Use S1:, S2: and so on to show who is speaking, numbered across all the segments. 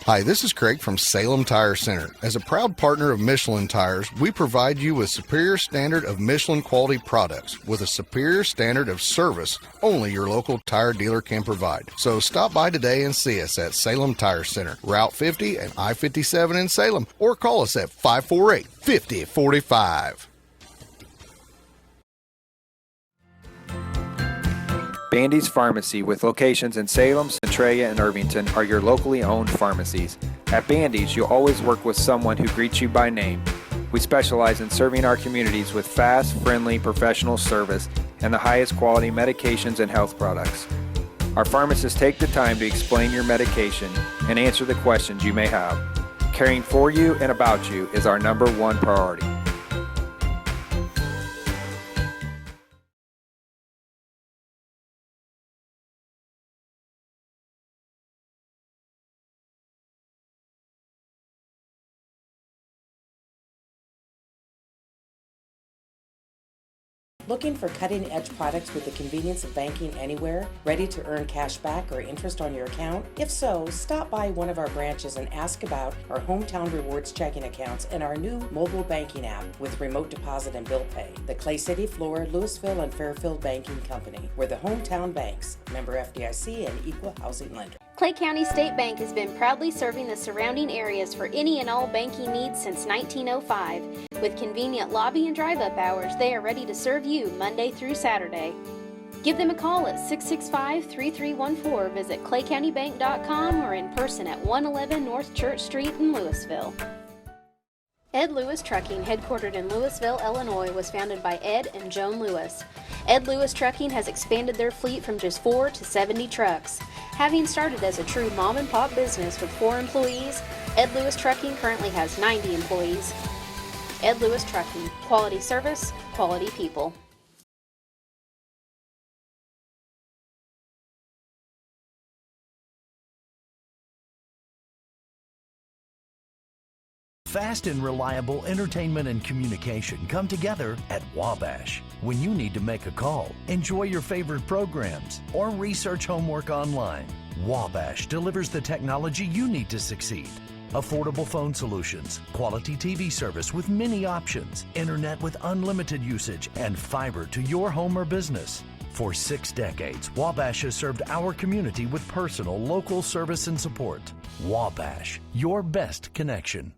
S1: Hi, this is Craig from Salem Tire Center. As a proud partner of Michelin Tires, we provide you with superior standard of Michelin quality products with a superior standard of service only your local tire dealer can provide. So stop by today and see us at Salem Tire Center, Route 50 and I-57 in Salem, or call us at 548-5045.
S2: Bandy's Pharmacy, with locations in Salem, Centralia, and Irvington, are your locally owned pharmacies. At Bandy's, you'll always work with someone who greets you by name. We specialize in serving our communities with fast, friendly, professional service and the highest quality medications and health products. Our pharmacists take the time to explain your medication and answer the questions you may have. Caring for you and about you is our #1 priority.
S3: Looking for cutting-edge products with the convenience of banking anywhere? Ready to earn cash back or interest on your account? If so, stop by one of our branches and ask about our Hometown Rewards checking accounts and our new mobile banking app with remote deposit and bill pay. The Clay City, Flora, Louisville, and Fairfield Banking Company. We're the hometown banks, member FDIC and equal housing lender.
S4: Clay County State Bank has been proudly serving the surrounding areas for any and all banking needs since 1905. With convenient lobby and drive-up hours, they are ready to serve you Monday through Saturday. Give them a call at 665-3314, visit claycountybank.com, or in person at 111 North Church Street in Louisville. Ed Lewis Trucking, headquartered in Louisville, Illinois, was founded by Ed and Joan Lewis. Ed Lewis Trucking has expanded their fleet from just 4 to 70 trucks. Having started as a true mom-and-pop business with 4 employees, Ed Lewis Trucking currently has 90 employees. Ed Lewis Trucking, quality service, quality people.
S5: Fast and reliable entertainment and communication come together at Wabash. When you need to make a call, enjoy your favorite programs, or research homework online, Wabash delivers the technology you need to succeed. Affordable phone solutions, quality TV service with many options, internet with unlimited usage, and fiber to your home or business. For 6 decades, Wabash has served our community with personal, local service and support. Wabash, your best connection.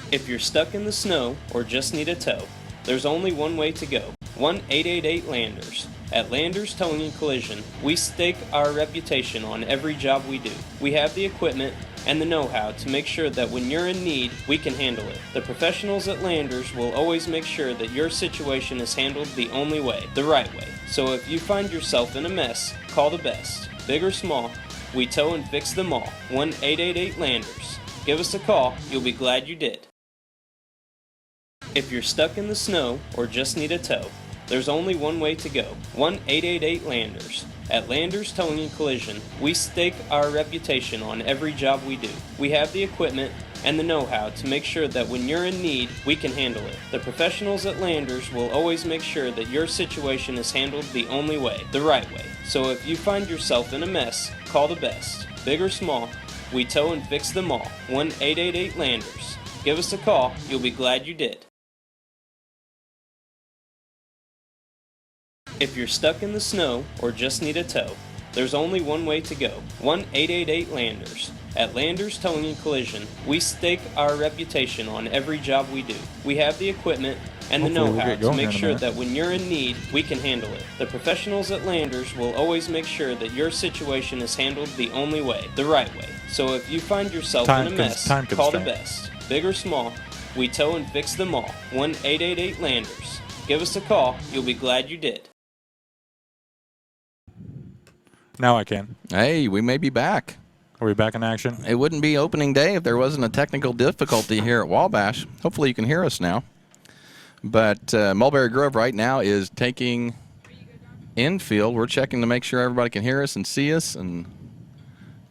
S6: If you're stuck in the snow or just need a tow, there's only one way to go. 1-888-LANDERS. At Landers Towing and Collision, we stake our reputation on every job we do. We have the equipment and the know-how to make sure that when you're in need, we can handle it. The professionals at Landers will always make sure that your situation is handled the only way, the right way. So if you find yourself in a mess, call the best. Big or small, we tow and fix them all. 1-888-LANDERS. Give us a call, you'll be glad you did. If you're stuck in the snow or just need a tow, there's only one way to go. 1-888-LANDERS. At Landers Towing and Collision, we stake our reputation on every job we do. We have the equipment and the know-how to make sure that when you're in need, we can handle it. The professionals at Landers will always make sure that your situation is handled the only way, the right way. So if you find yourself in a mess, call the best. Big or small, we tow and fix them all. 1-888-LANDERS. Give us a call, you'll be glad you did. If you're stuck in the snow or just need a tow, there's only one way to go. 1-888-LANDERS. At Landers Towing and Collision, we stake our reputation on every job we do. We have the equipment and the know-how to make sure that when you're in need, we can handle it. The professionals at Landers will always make sure that your situation is handled the only way, the right way. So if you find yourself in a mess, call the best. Big or small, we tow and fix them all. 1-888-LANDERS. Give us a call, you'll be glad you did.
S7: Now I can.
S8: Hey, we may be back.
S7: Are we back in action?
S8: It wouldn't be opening day if there wasn't a technical difficulty here at Wabash. Hopefully you can hear us now. But Mulberry Grove right now is taking infield. We're checking to make sure everybody can hear us and see us and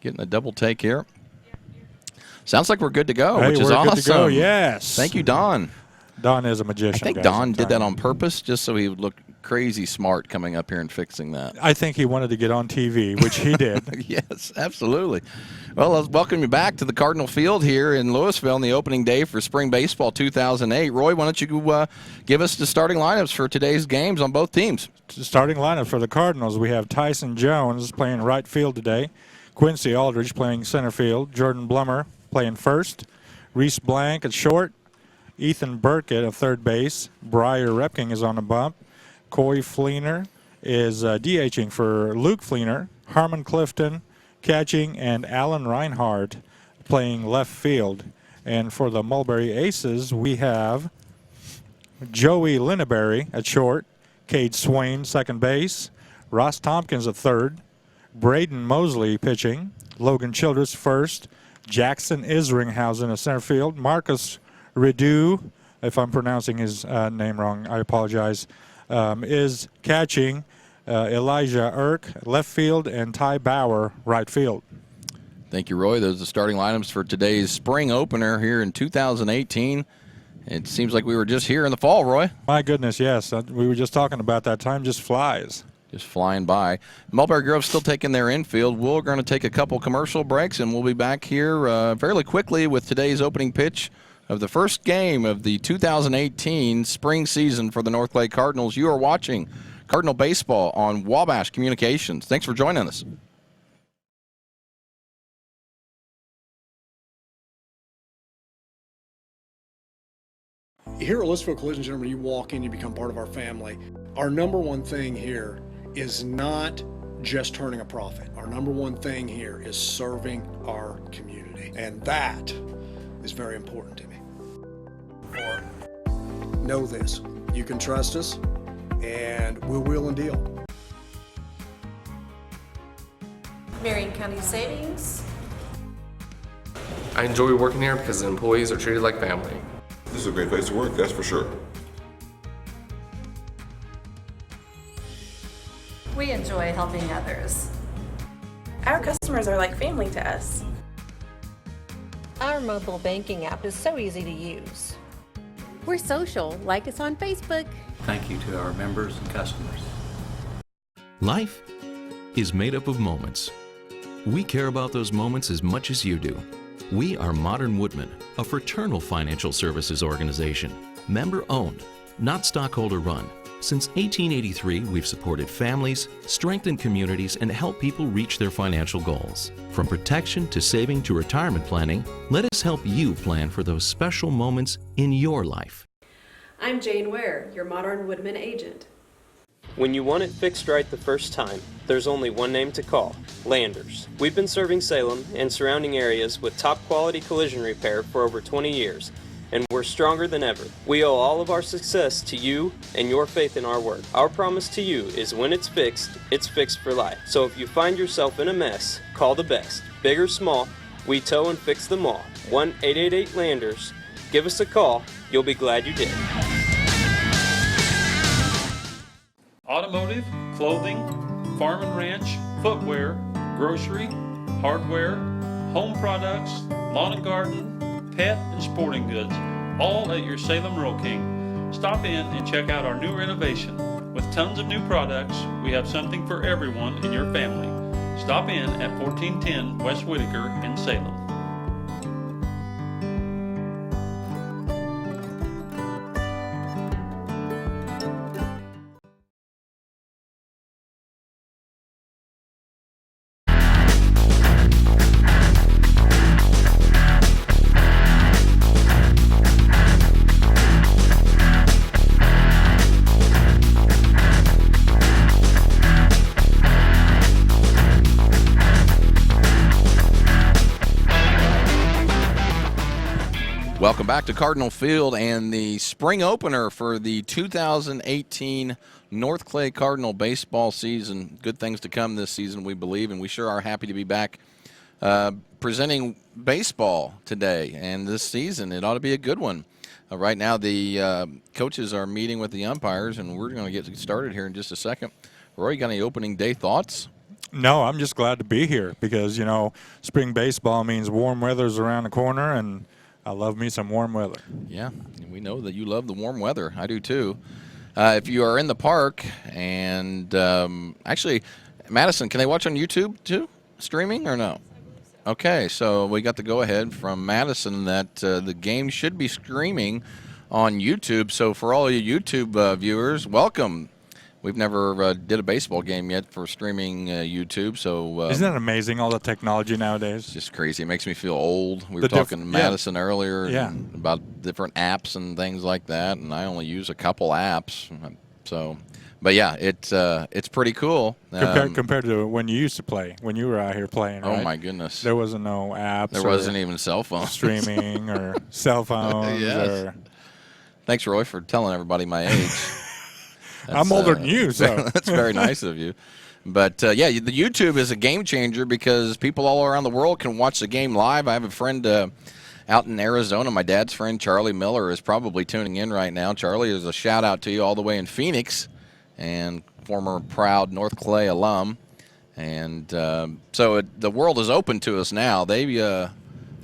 S8: getting a double take here. Sounds like we're good to go,
S7: Hey,
S8: which is
S7: we're
S8: awesome.
S7: good to go, yes.
S8: Thank you, Don.
S7: Don is a magician.
S8: I think
S7: guys,
S8: Don
S7: I'm
S8: did that
S7: telling
S8: on
S7: you.
S8: purpose just so he would look crazy smart coming up here and fixing that.
S7: I think he wanted to get on TV, which he did.
S8: Yes, absolutely. Well, let's welcome you back to the Cardinal Field here in Louisville on the opening day for Spring Baseball 2008. Roy, why don't you give us the starting lineups for today's games on both teams?
S7: Starting lineup for the Cardinals, we have Tyson Jones playing right field today, Quincy Aldridge playing center field, Jordan Blummer playing first, Reese Blank at short, Ethan Burkett at third base, Briar Repking is on the bump, Coy Fleener is DHing for Luke Fleener, Harmon Clifton catching, and Alan Reinhardt playing left field. And for the Mulberry Aces, we have Joey Lineberry at short, Cade Swain second base, Ross Tompkins at third, Braden Mosley pitching, Logan Childress first, Jackson Isringhausen at center field, Marcus Rideau, if I'm pronouncing his name wrong, I apologize, is catching, Elijah Irk left field, and Ty Bauer right field.
S8: Thank you, Roy. Those are the starting lineups for today's spring opener here in 2018. It seems like we were just here in the fall, Roy.
S7: My goodness, yes. We were just talking about that. Time just flies.
S8: Just flying by. Mulberry Grove still taking their infield. We're going to take a couple commercial breaks, and we'll be back here fairly quickly with today's opening pitch of the first game of the 2018 spring season for the North Clay Cardinals. You are watching Cardinal Baseball on Wabash Communications. Thanks for joining us.
S9: Here at Louisville Collision Center, when you walk in, you become part of our family. Our number one thing here is not just turning a profit. Our number one thing here is serving our community. And that is very important to me. Know this, you can trust us, and we'll wheel and deal.
S10: Marion County Savings.
S11: I enjoy working here because the employees are treated like family.
S12: This is a great place to work, that's for sure.
S10: We enjoy helping others.
S13: Our customers are like family to us.
S14: Our mobile banking app is so easy to use.
S15: We're social. Like us on Facebook.
S16: Thank you to our members and customers.
S17: Life is made up of moments. We care about those moments as much as you do. We are Modern Woodmen, a fraternal financial services organization, member-owned, not stockholder-run. Since 1883, we've supported families, strengthened communities, and helped people reach their financial goals. From protection to saving to retirement planning, let us help you plan for those special moments in your life.
S18: I'm Jane Ware, your Modern Woodman agent.
S6: When you want it fixed right the first time, there's only one name to call, Landers. We've been serving Salem and surrounding areas with top quality collision repair for over 20 years, and we're stronger than ever. We owe all of our success to you and your faith in our work. Our promise to you is when it's fixed for life. So if you find yourself in a mess, call the best. Big or small, we tow and fix them all. 1-888-LANDERS. Give us a call. You'll be glad you did.
S19: Automotive, clothing, farm and ranch, footwear, grocery, hardware, home products, lawn and garden, pet and sporting goods, all at your Salem Rural King. Stop in and check out our new renovation. With tons of new products, we have something for everyone in your family. Stop in at 1410 West Whitaker in Salem.
S8: Welcome back to Cardinal Field and the spring opener for the 2018 North Clay Cardinal baseball season. Good things to come this season, we believe, and we sure are happy to be back presenting baseball today and this season. It ought to be a good one. Right now, the coaches are meeting with the umpires, and we're going to get started here in just a second. Roy, you got any opening day thoughts?
S7: No, I'm just glad to be here because, spring baseball means warm weather's around the corner, and I love me some warm weather.
S8: Yeah, we know that you love the warm weather. I do too. If you are in the park, and actually, Madison, can they watch on YouTube too, streaming or no? Okay, so we got the go-ahead from Madison that the game should be streaming on YouTube. So for all you YouTube viewers, welcome. We've never did a baseball game yet for streaming YouTube, so
S7: Isn't that amazing, all the technology nowadays?
S8: It's just crazy. It makes me feel old. We were talking to Madison earlier about different apps and things like that, and I only use a couple apps. So, but yeah, it's pretty cool.
S7: Compared to when you used to play, when you were out here playing, right?
S8: Oh, my goodness.
S7: There wasn't no apps.
S8: There wasn't even cell phones.
S7: Streaming or cell phones.
S8: Yes. Thanks, Roy, for telling everybody my age.
S7: I'm older than you, so.
S8: That's very nice of you. But, the YouTube is a game changer because people all around the world can watch the game live. I have a friend out in Arizona. My dad's friend, Charlie Miller, is probably tuning in right now. Charlie, is a shout-out to you all the way in Phoenix and former proud North Clay alum. And so the world is open to us now. They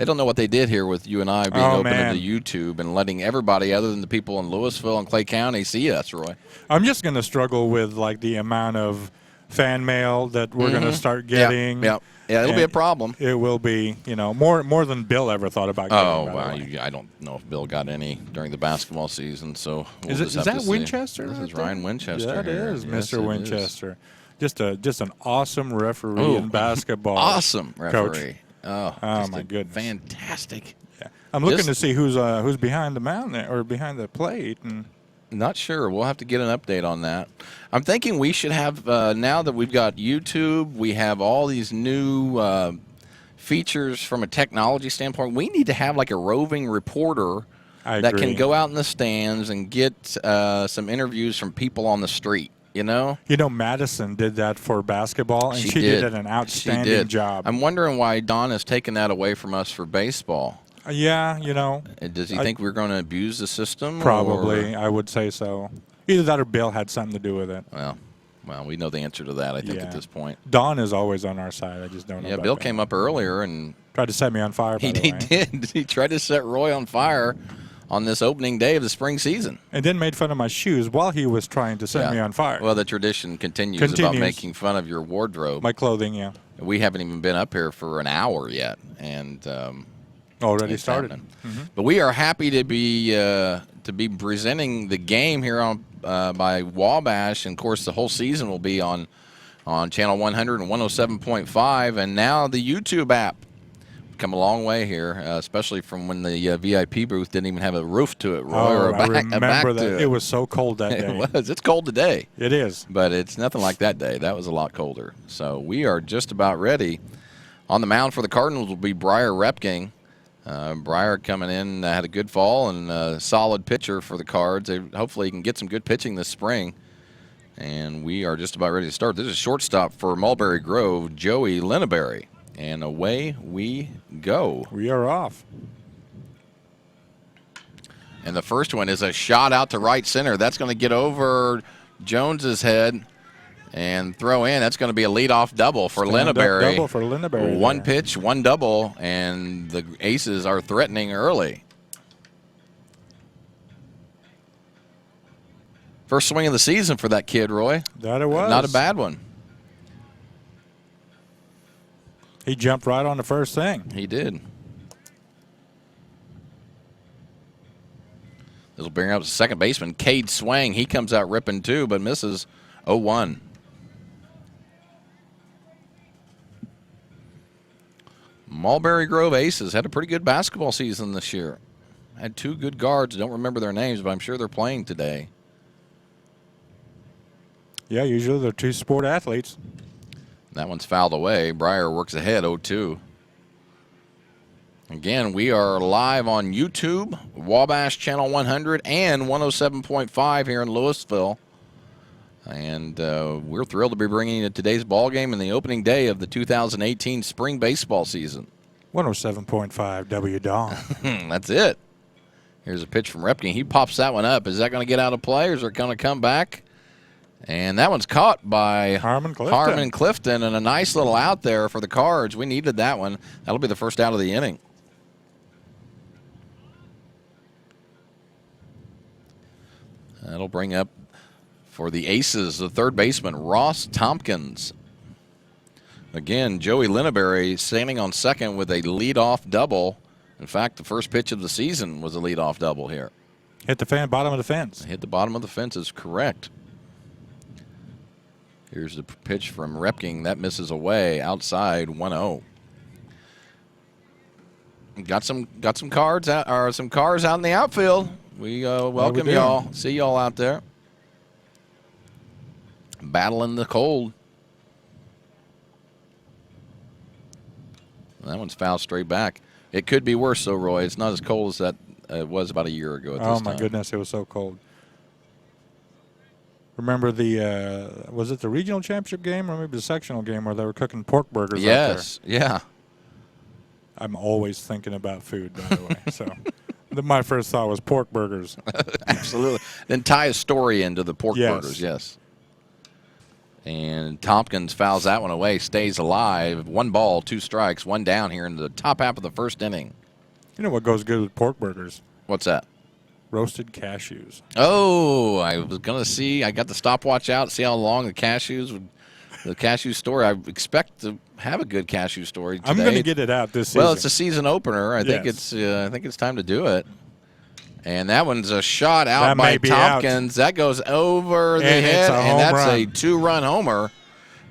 S8: don't know what they did here with you and I being open to YouTube and letting everybody other than the people in Louisville and Clay County see us, Roy.
S7: I'm just going to struggle with the amount of fan mail that we're going to start getting.
S8: Yeah, it'll be a problem.
S7: It will be, more than Bill ever thought about getting.
S8: Oh, wow. I don't know if Bill got any during the basketball season. So
S7: is that Winchester?
S8: This is Ryan Winchester.
S7: That is
S8: Mr.
S7: Winchester. Just an awesome referee in basketball.
S8: Awesome referee.
S7: Coach.
S8: Oh
S7: my goodness!
S8: Fantastic.
S7: Yeah. I'm looking to see who's behind the mound there, or behind the plate. And
S8: not sure. We'll have to get an update on that. I'm thinking we should have now that we've got YouTube, we have all these new features from a technology standpoint. We need to have like a roving reporter that can go out in the stands and get some interviews from people on the street.
S7: Madison did that for basketball, and she did an outstanding job.
S8: I'm wondering why Don has taken that away from us for baseball.
S7: Yeah,
S8: Does he think we're going to abuse the system?
S7: Probably, I would say so. Either that or Bill had something to do with it.
S8: Well, we know the answer to that, I think, at this point.
S7: Don is always on our side. I just don't know.
S8: Yeah, Bill came up earlier and
S7: tried to set me on fire.
S8: He did. He tried to set Roy on fire on this opening day of the spring season.
S7: And then made fun of my shoes while he was trying to set me on fire.
S8: Well, the tradition continues about making fun of your wardrobe.
S7: My clothing, yeah.
S8: We haven't even been up here for an hour yet. And
S7: already started.
S8: But we are happy to be presenting the game here on by Wabash. And, of course, the whole season will be on Channel 100 and 107.5. And now the YouTube app. Come a long way here, especially from when the VIP booth didn't even have a roof to it, Roy, or a back to it.
S7: It was so cold that day.
S8: It was. It's cold today.
S7: It is.
S8: But it's nothing like that day. That was a lot colder. So we are just about ready. On the mound for the Cardinals will be Briar Repking. Briar coming in, had a good fall and a solid pitcher for the Cards. Hopefully he can get some good pitching this spring. And we are just about ready to start. This is shortstop for Mulberry Grove, Joey Lineberry. And away we go.
S7: We are off.
S8: And the first one is a shot out to right center. That's going to get over Jones's head and throw in. That's going to be a leadoff double for Lineberry.
S7: Double for Lineberry.
S8: One pitch, one double, and the Aces are threatening early. First swing of the season for that kid, Roy.
S7: That it was.
S8: Not a bad one.
S7: He jumped right on the first thing.
S8: He did. This will bring up the second baseman, Cade Swang. He comes out ripping too, but misses 0-1. Mulberry Grove Aces had a pretty good basketball season this year. Had two good guards. Don't remember their names, but I'm sure they're playing today.
S7: Yeah, usually they're two sport athletes.
S8: That one's fouled away. Briar works ahead, 0-2. Again, we are live on YouTube, Wabash Channel 100 and 107.5 here in Louisville. And we're thrilled to be bringing you today's ball game and the opening day of the 2018 spring baseball season.
S7: 107.5 W Dawn.
S8: That's it. Here's a pitch from Repking. He pops that one up. Is that going to get out of play or is it going to come back? And that one's caught by
S7: Harmon
S8: Clifton, and a nice little out there for the Cards. We needed that one. That'll be the first out of the inning. That'll bring up for the Aces, the third baseman, Ross Tompkins. Again, Joey Lineberry standing on second with a leadoff double. In fact, the first pitch of the season was a leadoff double here.
S7: Hit the bottom of the fence.
S8: Hit the bottom of the fence is correct. Here's the pitch from Repking. That misses away outside 1-0. Got some cards out, or some cars out in the outfield. We welcome y'all. See y'all out there. Battling the cold. That one's fouled straight back. It could be worse, though, Roy. It's not as cold as that it was about a year ago at this time.
S7: Oh, my goodness. It was so cold. Remember was it the regional championship game or maybe the sectional game where they were cooking pork burgers out there?
S8: Yes, yeah.
S7: I'm always thinking about food, by the way. So my first thought was pork burgers.
S8: Absolutely. Then tie a story into the pork burgers, yes. And Tompkins fouls that one away, stays alive. 1 ball, 2 strikes, 1 down here in the top half of the first inning.
S7: You know what goes good with pork burgers?
S8: What's that?
S7: Roasted cashews.
S8: Oh, I was going to see. I got the stopwatch out, see how long the cashew story. I expect to have a good cashew story today.
S7: I'm going to get it out this season.
S8: Well, it's a season opener. I think it's time to do it. And that one's a shot out by Tompkins. That goes over the head, and that's a 2-run homer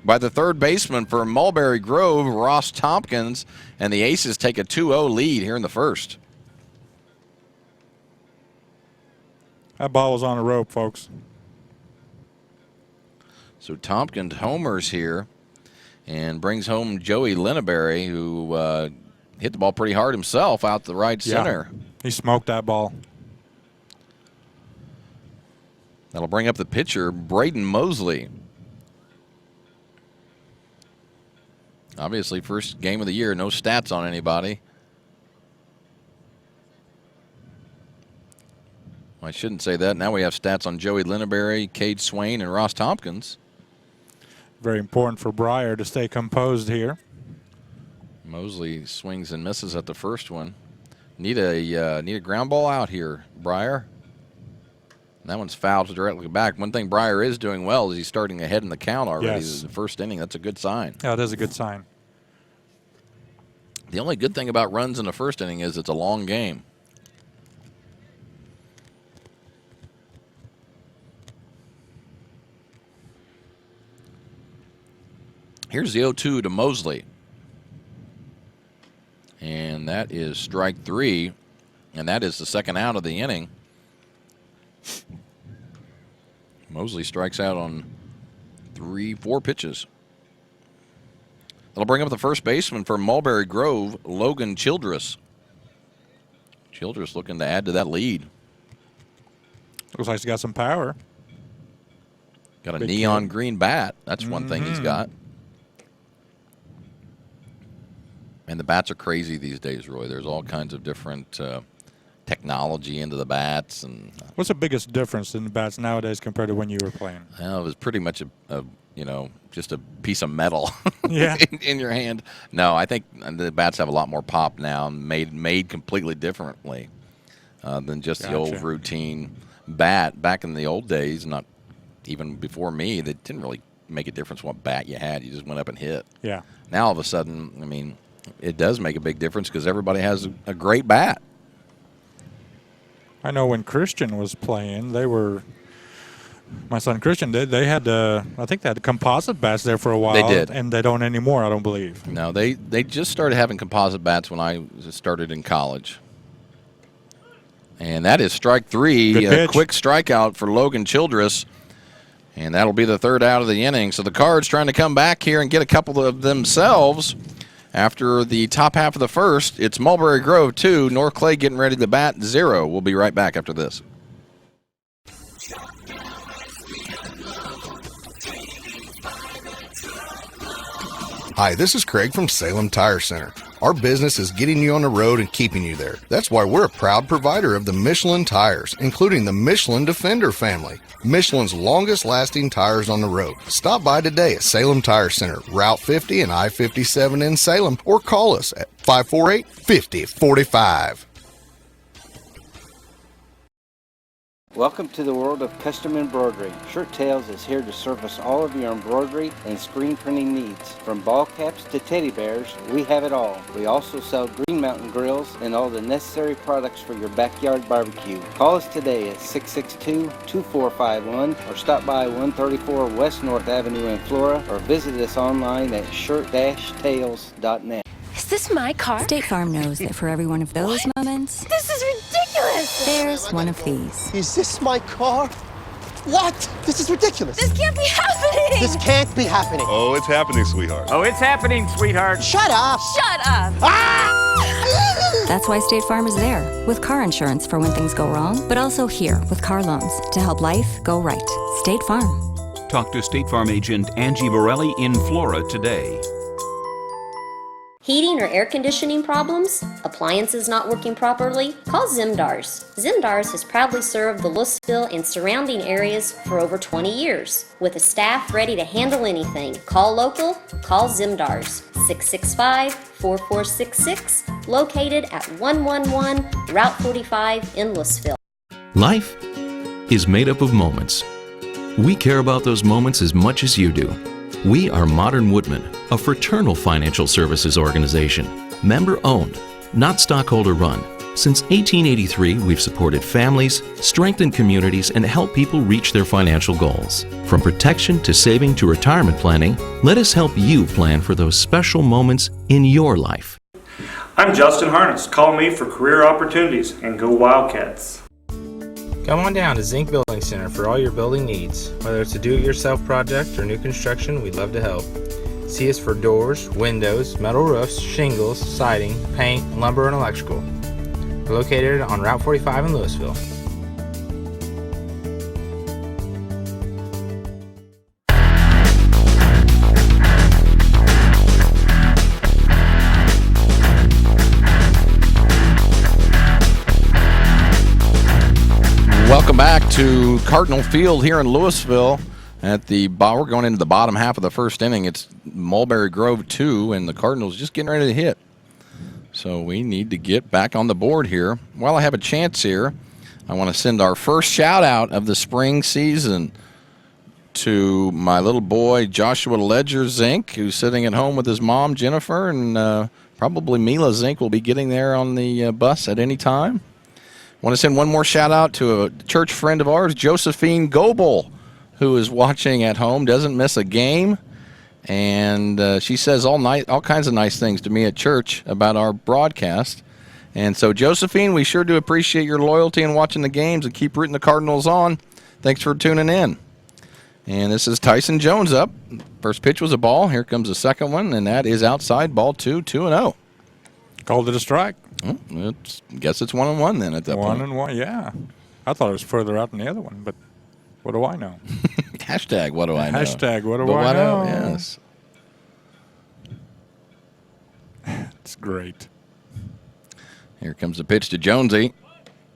S8: by the third baseman for Mulberry Grove, Ross Tompkins, and the Aces take a 2-0 lead here in the first.
S7: That ball was on a rope, folks.
S8: So Tompkins homers here and brings home Joey Lineberry, who hit the ball pretty hard himself out the right center.
S7: He smoked that ball.
S8: That'll bring up the pitcher, Braden Mosley. Obviously, first game of the year, no stats on anybody. I shouldn't say that. Now we have stats on Joey Lineberry, Cade Swain, and Ross Tompkins.
S7: Very important for Breyer to stay composed here.
S8: Mosley swings and misses at the first one. Need a ground ball out here, Breyer. That one's fouled directly back. One thing Breyer is doing well is he's starting ahead in the count already.
S7: Yes.
S8: The first inning, that's a good sign.
S7: Yeah, it is a good sign.
S8: The only good thing about runs in the first inning is it's a long game. Here's the 0-2 to Mosley. And that is strike 3. And that is the second out of the inning. Mosley strikes out on 4 pitches. That'll bring up the first baseman for Mulberry Grove, Logan Childress. Childress looking to add to that lead.
S7: Looks like he's got some power.
S8: Got a neon green bat. That's one thing he's got. And the bats are crazy these days, Roy. There's all kinds of different technology into the bats. And
S7: what's the biggest difference in the bats nowadays compared to when you were playing?
S8: Well, it was pretty much just a piece of metal in your hand. No, I think the bats have a lot more pop now, made completely differently than just the old routine bat. Back in the old days, not even before me, that didn't really make a difference what bat you had. You just went up and hit.
S7: Yeah.
S8: Now all of a sudden, I mean, it does make a big difference because everybody has a great bat.
S7: I know when Christian was playing, my son Christian did. They had, I think they had composite bats there for a while.
S8: They did.
S7: And they don't anymore, I don't believe.
S8: No, they just started having composite bats when I started in college. And that is strike 3, a quick strikeout for Logan Childress. And that'll be the third out of the inning. So the Cards trying to come back here and get a couple of themselves. After the top half of the first, it's Mulberry Grove 2, North Clay getting ready to bat 0. We'll be right back after this.
S1: Hi, this is Craig from Salem Tire Center. Our business is getting you on the road and keeping you there. That's why we're a proud provider of the Michelin tires, including the Michelin Defender family, Michelin's longest lasting tires on the road. Stop by today at Salem Tire Center, Route 50 and I-57 in Salem, or call us at 548-5045.
S20: Welcome to the world of custom embroidery. Shirt Tales is here to service all of your embroidery and screen printing needs. From ball caps to teddy bears, we have it all. We also sell Green Mountain grills and all the necessary products for your backyard barbecue. Call us today at 662-2451 or stop by 134 West North Avenue in Flora or visit us online at shirt-tales.net.
S21: Is this my car?
S22: State Farm knows that for every one of those moments,
S21: This is ridiculous!
S22: there's one of these.
S23: Is this my car? What? This is ridiculous.
S21: This can't be happening!
S23: This can't be happening.
S12: Oh, it's happening, sweetheart.
S24: Oh, it's happening, sweetheart.
S23: Shut up!
S21: Shut up!
S22: That's why State Farm is there, with car insurance for when things go wrong, but also here with car loans to help life go right. State Farm.
S25: Talk to State Farm agent Angie Borelli in Flora today.
S4: Heating or air conditioning problems? Appliances not working properly? Call Zimdars. Zimdars has proudly served the Louisville and surrounding areas for over 20 years. With a staff ready to handle anything, call local, call Zimdars. 665-4466, located at 111 Route 45 in Louisville.
S17: Life is made up of moments. We care about those moments as much as you do. We are Modern Woodmen, a fraternal financial services organization, member-owned, not stockholder-run. Since 1883, we've supported families, strengthened communities, and helped people reach their financial goals. From protection to saving to retirement planning, let us help you plan for those special moments in your life.
S26: I'm Justin Harness. Call me for career opportunities and go Wildcats.
S27: Come on down to Zinc Building Center for all your building needs. Whether it's a do-it-yourself project or new construction, we'd love to help. See us for doors, windows, metal roofs, shingles, siding, paint, lumber, and electrical. We're located on Route 45 in Louisville.
S8: Welcome back to Cardinal Field here in Louisville. We're going into the bottom half of the first inning. It's Mulberry Grove 2, and the Cardinals just getting ready to hit. So we need to get back on the board here. While I have a chance here, I want to send our first shout-out of the spring season to my little boy, Joshua Ledger Zink, who's sitting at home with his mom, Jennifer, and probably Mila Zink will be getting there on the bus at any time. I want to send one more shout-out to a church friend of ours, Josephine Goebel, who is watching at home, doesn't miss a game, and she says all kinds of nice things to me at church about our broadcast. And so, Josephine, we sure do appreciate your loyalty in watching the games and keep rooting the Cardinals on. Thanks for tuning in. And this is Tyson Jones up. First pitch was a ball. Here comes the second one, and that is outside, ball 2-0.
S7: Called it a strike.
S8: Guess it's 1-1 then at that point.
S7: 1-1, yeah. I thought it was further out than the other one, but what do I know?
S8: Hashtag what do I know?
S7: Hashtag what do I know?
S8: Yes.
S7: It's great.
S8: Here comes the pitch to Jonesy.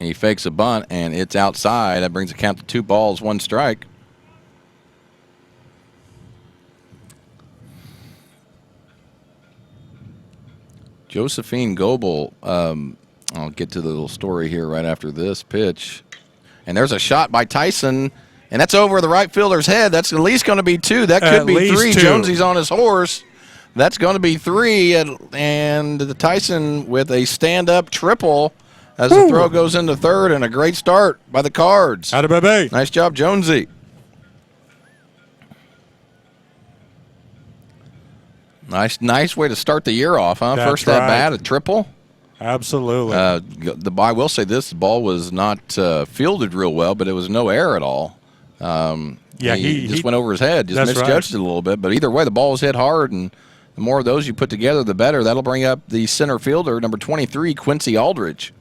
S8: He fakes a bunt, and it's outside. That brings the count to 2 balls, 1 strike. Josephine Goebel, I'll get to the little story here right after this pitch. And there's a shot by Tyson, and that's over the right fielder's head. That's at least going to be 2. That could be 3.
S7: 2.
S8: Jonesy's on his horse. That's going to be 3, and the Tyson with a stand-up triple as the throw goes into third, and a great start by the Cards.
S7: Atta baby.
S8: Nice job, Jonesy. Nice way to start the year off, huh?
S7: That's
S8: First at bat, a triple.
S7: Absolutely.
S8: I will say this: the ball was not fielded real well, but it was no error at all. He just went over his head, just misjudged it a little bit. But either way, the ball was hit hard, and the more of those you put together, the better. That'll bring up the center fielder, number 23, Quincy Aldridge.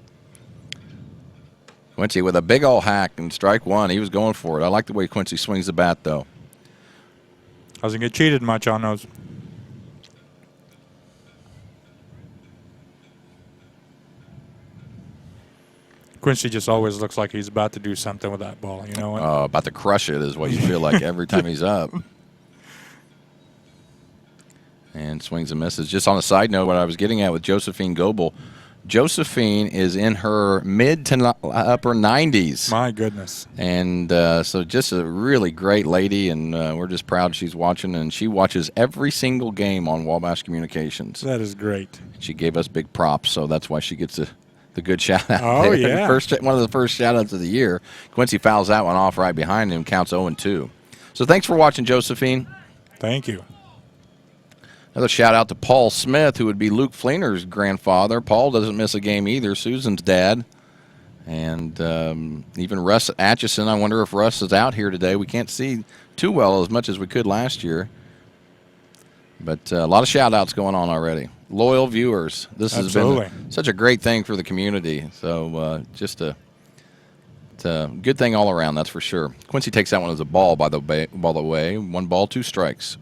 S8: Quincy with a big old hack and strike 1. He was going for it. I like the way Quincy swings the bat, though.
S7: Doesn't get cheated much on those. Quincy just always looks like he's about to do something with that ball. You know what?
S8: About to crush it is what you feel like every time he's up. And swings and misses. Just on a side note, what I was getting at with Josephine Goebel, Josephine is in her mid to upper 90s.
S7: My goodness.
S8: And so just a really great lady, and we're just proud she's watching, and she watches every single game on Wabash Communications.
S7: That is great.
S8: She gave us big props, so that's why she gets the good shout-out.
S7: Oh,
S8: there.
S7: yeah.
S8: One of the first shout-outs of the year. Quincy fouls that one off right behind him, counts 0-2. So thanks for watching, Josephine.
S7: Thank you.
S8: Another shout-out to Paul Smith, who would be Luke Fleener's grandfather. Paul doesn't miss a game either, Susan's dad. And even Russ Atchison, I wonder if Russ is out here today. We can't see too well as much as we could last year. But a lot of shout-outs going on already. Loyal viewers. This has been such a great thing for the community. So just it's a good thing all around, that's for sure. Quincy takes that one as a ball, by the way. 1 ball, 2 strikes.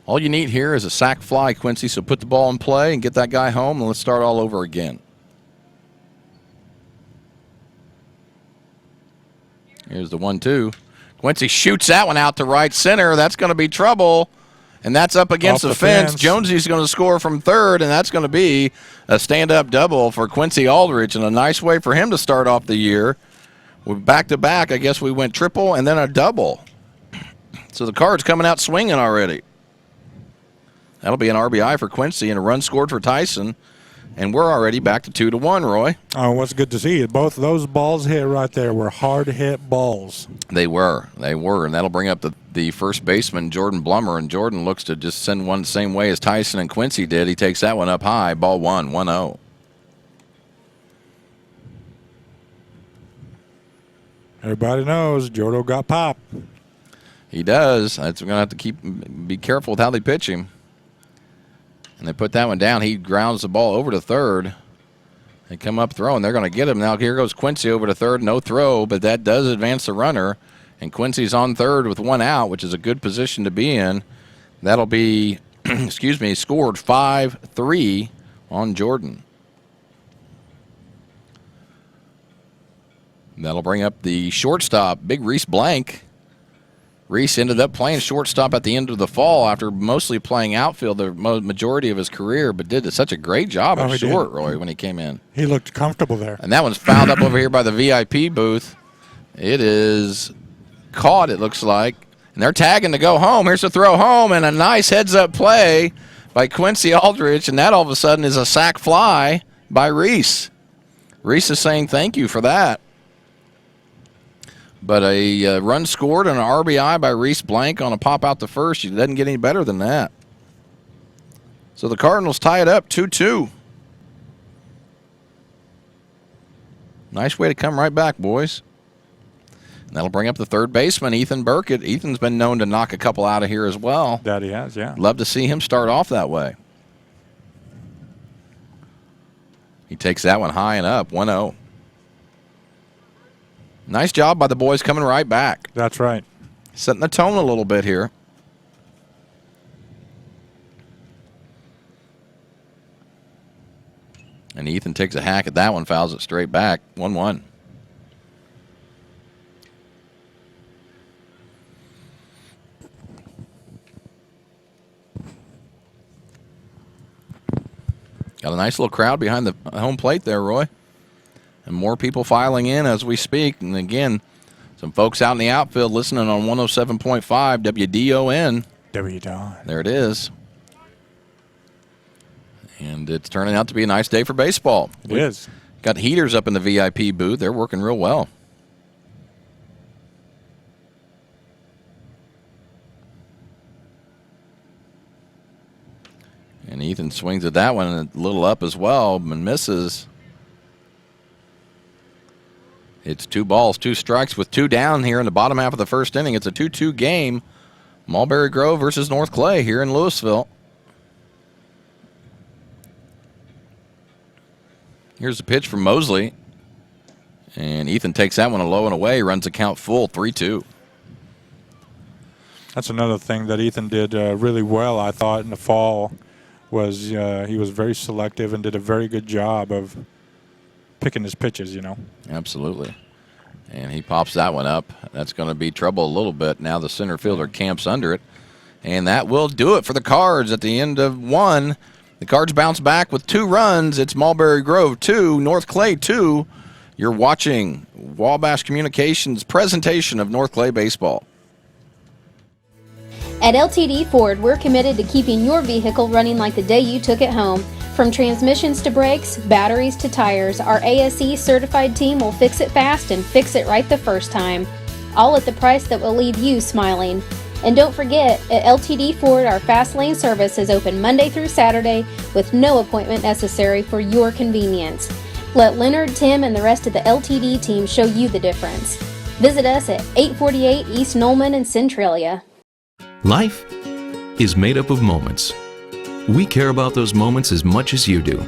S8: All you need here is a sac fly, Quincy, so put the ball in play and get that guy home, and let's start all over again. Here's the 1-2. Quincy shoots that one out to right center. That's going to be trouble, and that's up against the fence. Jonesy's going to score from third, and that's going to be a stand-up double for Quincy Aldrich, and a nice way for him to start off the year. Back-to-back, I guess we went triple and then a double. So the Card's coming out swinging already. That'll be an RBI for Quincy and a run scored for Tyson. And we're already back to 2-1, Roy.
S7: Oh, what's good to see. Both those balls hit right there were hard-hit balls.
S8: They were. And that'll bring up the first baseman, Jordan Blummer. And Jordan looks to just send one the same way as Tyson and Quincy did. He takes that one up high. Ball 1-0.
S7: Everybody knows Jordo got pop.
S8: He does. We're going to have to be careful with how they pitch him. And they put that one down. He grounds the ball over to third. They come up throwing. They're going to get him. Now here goes Quincy over to third. No throw, but that does advance the runner. And Quincy's on third with 1 out, which is a good position to be in. That'll be, scored 5-3 on Jordan. And that'll bring up the shortstop, Big Reese Blank. Reese ended up playing shortstop at the end of the fall after mostly playing outfield the majority of his career, but did such a great job at short, Roy, when he came in.
S7: He looked comfortable there.
S8: And that one's fouled up over here by the VIP booth. It is caught, it looks like. And they're tagging to go home. Here's the throw home, and a nice heads-up play by Quincy Aldrich, and that all of a sudden is a sac fly by Reese. Reese is saying thank you for that. But a run scored and an RBI by Reese Blank on a pop out to first. It doesn't get any better than that. So the Cardinals tie it up 2-2. Nice way to come right back, boys. And that'll bring up the third baseman, Ethan Burkett. Ethan's been known to knock a couple out of here as well.
S7: That he has, yeah.
S8: Love to see him start off that way. He takes that one high and up, 1-0. Nice job by the boys coming right back.
S7: That's right.
S8: Setting the tone a little bit here. And Ethan takes a hack at that one, fouls it straight back, 1-1. Got a nice little crowd behind the home plate there, Roy. And more people filing in as we speak. And again, some folks out in the outfield listening on 107.5 WDON.
S7: WDON.
S8: There it is. And it's turning out to be a nice day for baseball.
S7: It is.
S8: Got heaters up in the VIP booth. They're working real well. And Ethan swings at that one a little up as well and misses. It's 2 balls, 2 strikes with 2 down here in the bottom half of the first inning. It's a 2-2 game. Mulberry Grove versus North Clay here in Louisville. Here's the pitch from Mosley. And Ethan takes that one a low and away, runs the count full, 3-2.
S7: That's another thing that Ethan did really well, I thought, in the fall. was he was very selective and did a very good job of picking his pitches,
S8: Absolutely. And he pops that one up. That's going to be trouble a little bit. Now the center fielder camps under it. And that will do it for the Cards at the end of one. The Cards bounce back with 2 runs. It's Mulberry Grove 2, North Clay 2. You're watching Wabash Communications' presentation of North Clay baseball.
S4: At LTD Ford, we're committed to keeping your vehicle running like the day you took it home. From transmissions to brakes, batteries to tires, our ASE certified team will fix it fast and fix it right the first time. All at the price that will leave you smiling. And don't forget, at LTD Ford, our Fast Lane service is open Monday through Saturday with no appointment necessary for your convenience. Let Leonard, Tim, and the rest of the LTD team show you the difference. Visit us at 848 East Nolman in Centralia.
S17: Life is made up of moments. We care about those moments as much as you do.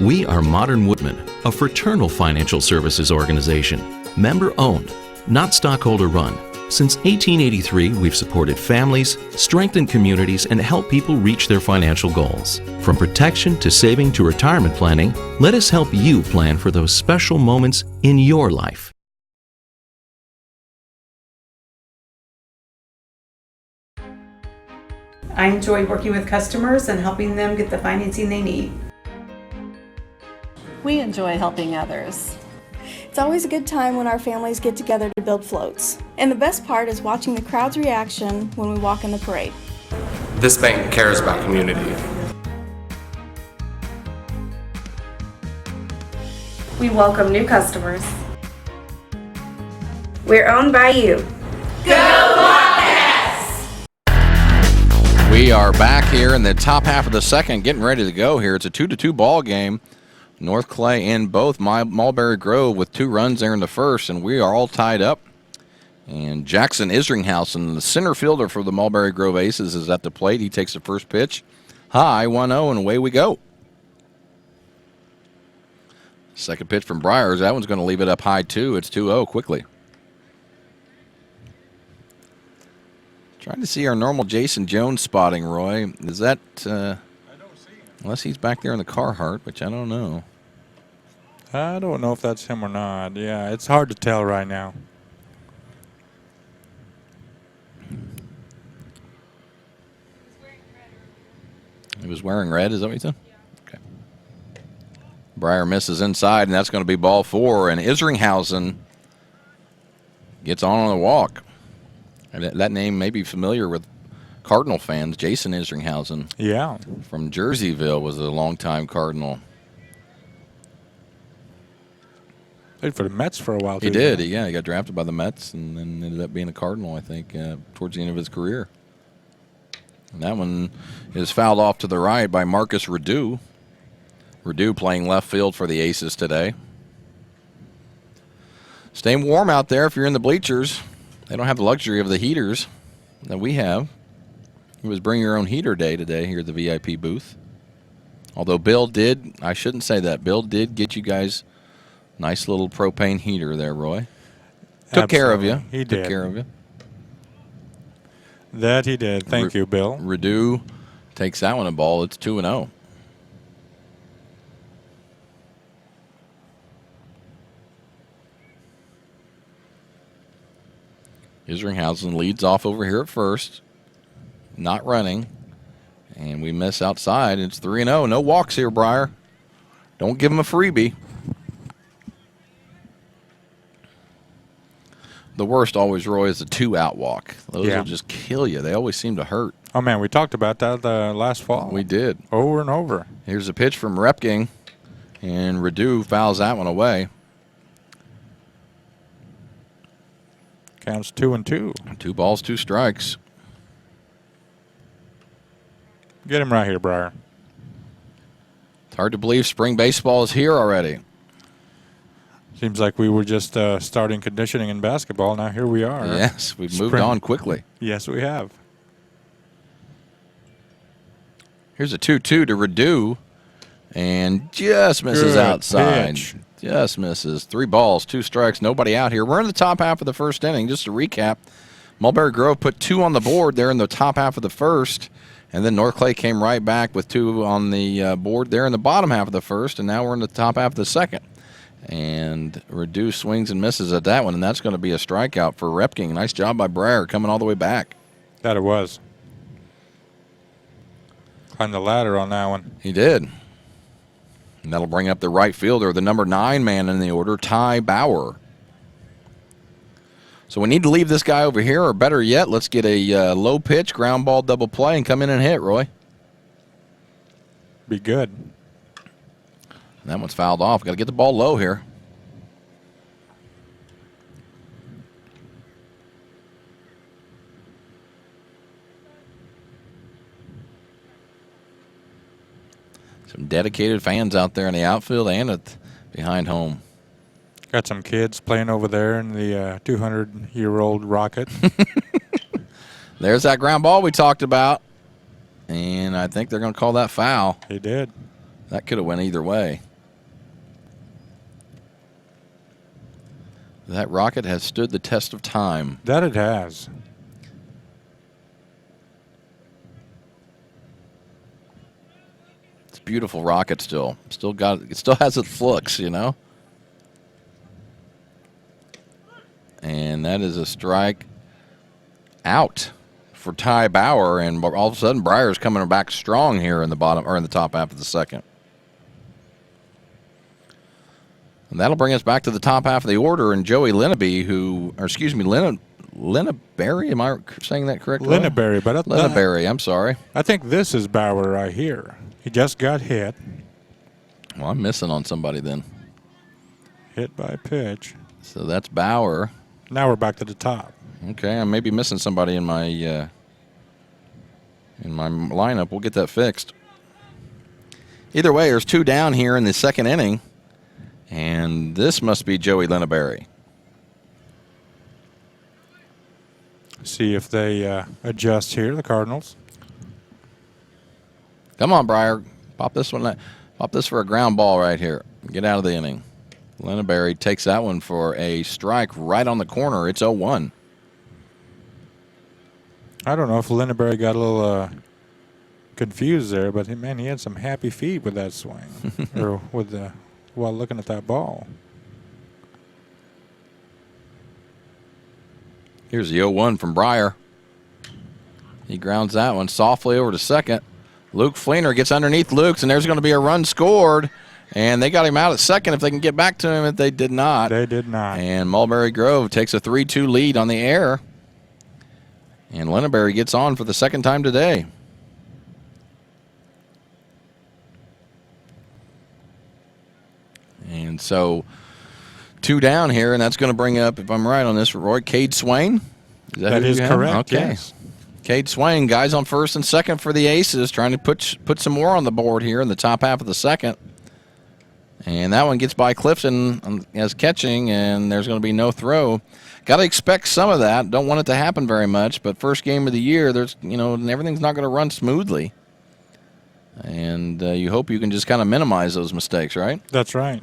S17: We are Modern Woodmen, a fraternal financial services organization, member-owned, not stockholder-run. Since 1883, we've supported families, strengthened communities, and helped people reach their financial goals. From protection to saving to retirement planning, let us help you plan for those special moments in your life.
S2: I enjoy working with customers and helping them get the financing they need.
S3: We enjoy helping others.
S5: It's always a good time when our families get together to build floats. And the best part is watching the crowd's reaction when we walk in the parade.
S9: This bank cares about community.
S13: We welcome new customers. We're owned by you.
S8: We are back here in the top half of the second, getting ready to go here. It's a 2-2 ball game. North Clay and both Mulberry Grove with 2 runs there in the first, and we are all tied up. And Jackson Isringhausen, the center fielder for the Mulberry Grove Aces, is at the plate. He takes the first pitch. High, 1-0, and away we go. Second pitch from Briars. That one's going to leave it up high, too. It's 2-0 quickly. Trying to see our normal Jason Jones spotting, Roy. Is that... unless he's back there in the Carhartt, which I don't know.
S7: I don't know if that's him or not. Yeah, it's hard to tell right now.
S8: He was wearing red, is that what you said? Okay. Briar misses inside, and that's going to be ball 4. And Isringhausen gets on the walk. And that name may be familiar with Cardinal fans. Jason Isringhausen.
S7: Yeah.
S8: From Jerseyville was a longtime Cardinal.
S7: Played for the Mets for a while, too.
S8: He did, yeah. He got drafted by the Mets and then ended up being a Cardinal, I think, towards the end of his career. And that one is fouled off to the right by Marcus Redu. Redu playing left field for the Aces today. Staying warm out there if you're in the bleachers. They don't have the luxury of the heaters that we have. It was bring your own heater day today here at the VIP booth. Although Bill did, I shouldn't say that, Bill did get you guys a nice little propane heater there, Roy. Took care of you.
S7: He did.
S8: Took care of you.
S7: That he did. Thank you, Bill.
S8: Redu takes that one a ball. It's 2-0. Isringhausen leads off over here at first. Not running. And we miss outside. It's 3-0. No walks here, Briar. Don't give him a freebie. The worst always, Roy, is a 2-out walk. Those will just kill you. They always seem to hurt.
S7: Oh, man, we talked about that last fall.
S8: We did.
S7: Over and over.
S8: Here's a pitch from Repking. And Redu fouls that one away.
S7: Counts 2-2.
S8: 2 balls, 2 strikes.
S7: Get him right here, Briar.
S8: It's hard to believe spring baseball is here already.
S7: Seems like we were just starting conditioning in basketball. Now here we are.
S8: Yes, we've moved on quickly.
S7: Yes, we have.
S8: Here's a 2-2 to Redu. And just misses outside.
S7: Pitch.
S8: Just misses. 3 balls, 2 strikes, nobody out here. We're in the top half of the first inning. Just to recap, Mulberry Grove put 2 on the board there in the top half of the first. And then North Clay came right back with 2 on the board there in the bottom half of the first, and now we're in the top half of the second. And reduced swings and misses at that one, and that's going to be a strikeout for Repking. Nice job by Breyer coming all the way back.
S7: That it was. Climbed the ladder on that one.
S8: He did. And that'll bring up the right fielder, the number 9 man in the order, Ty Bauer. So we need to leave this guy over here, or better yet, let's get a low pitch, ground ball, double play, and come in and hit, Roy.
S7: Be good.
S8: That one's fouled off. Got to get the ball low here. Some dedicated fans out there in the outfield and behind home.
S7: Got some kids playing over there in the 200-year-old rocket.
S8: There's that ground ball we talked about. And I think they're going to call that foul.
S7: He did.
S8: That could have went either way. That rocket has stood the test of time.
S7: That it has.
S8: It's a beautiful rocket still. It still has its flux, you know. And that is a strike out for Ty Bauer, and all of a sudden Breyer's coming back strong here in the bottom or in the top half of the second. And that'll bring us back to the top half of the order, and Joey Linnaberry, Linnaberry, am I saying that correctly?
S7: Linnaberry, but
S8: Linnaberry, I'm sorry.
S7: I think this is Bauer right here. He just got hit.
S8: Well, I'm missing on somebody then.
S7: Hit by pitch.
S8: So that's Bauer.
S7: Now we're back to the top.
S8: Okay, I may be missing somebody in my lineup. We'll get that fixed. Either way, there's 2 down here in the second inning, and this must be Joey Linnaberry.
S7: See if they adjust here, the Cardinals.
S8: Come on, Breyer. Pop this one. Pop this for a ground ball right here. Get out of the inning. Linnaberry takes that one for a strike right on the corner. It's 0-1.
S7: I don't know if Linnaberry got a little confused there, but man, he had some happy feet with that swing, or with while looking at that ball.
S8: Here's the 0-1 from Breyer. He grounds that one softly over to second. Luke Fleener gets underneath Luke's, and there's going to be a run scored. And they got him out at second if they can get back to him. If they did not.
S7: They did not.
S8: And Mulberry Grove takes a 3-2 lead on the air. And Linnaberry gets on for the second time today. And so 2 down here, and that's going to bring up, if I'm right on this, Roy, Cade Swain.
S7: That is correct,
S8: okay.
S7: Yes.
S8: Cade Swain, guys on first and second for the Aces, trying to put some more on the board here in the top half of the second. And that one gets by Clifton as catching, and there's going to be no throw. Got to expect some of that. Don't want it to happen very much, but first game of the year, everything's not going to run smoothly. And you hope you can just kind of minimize those mistakes, right?
S7: That's right.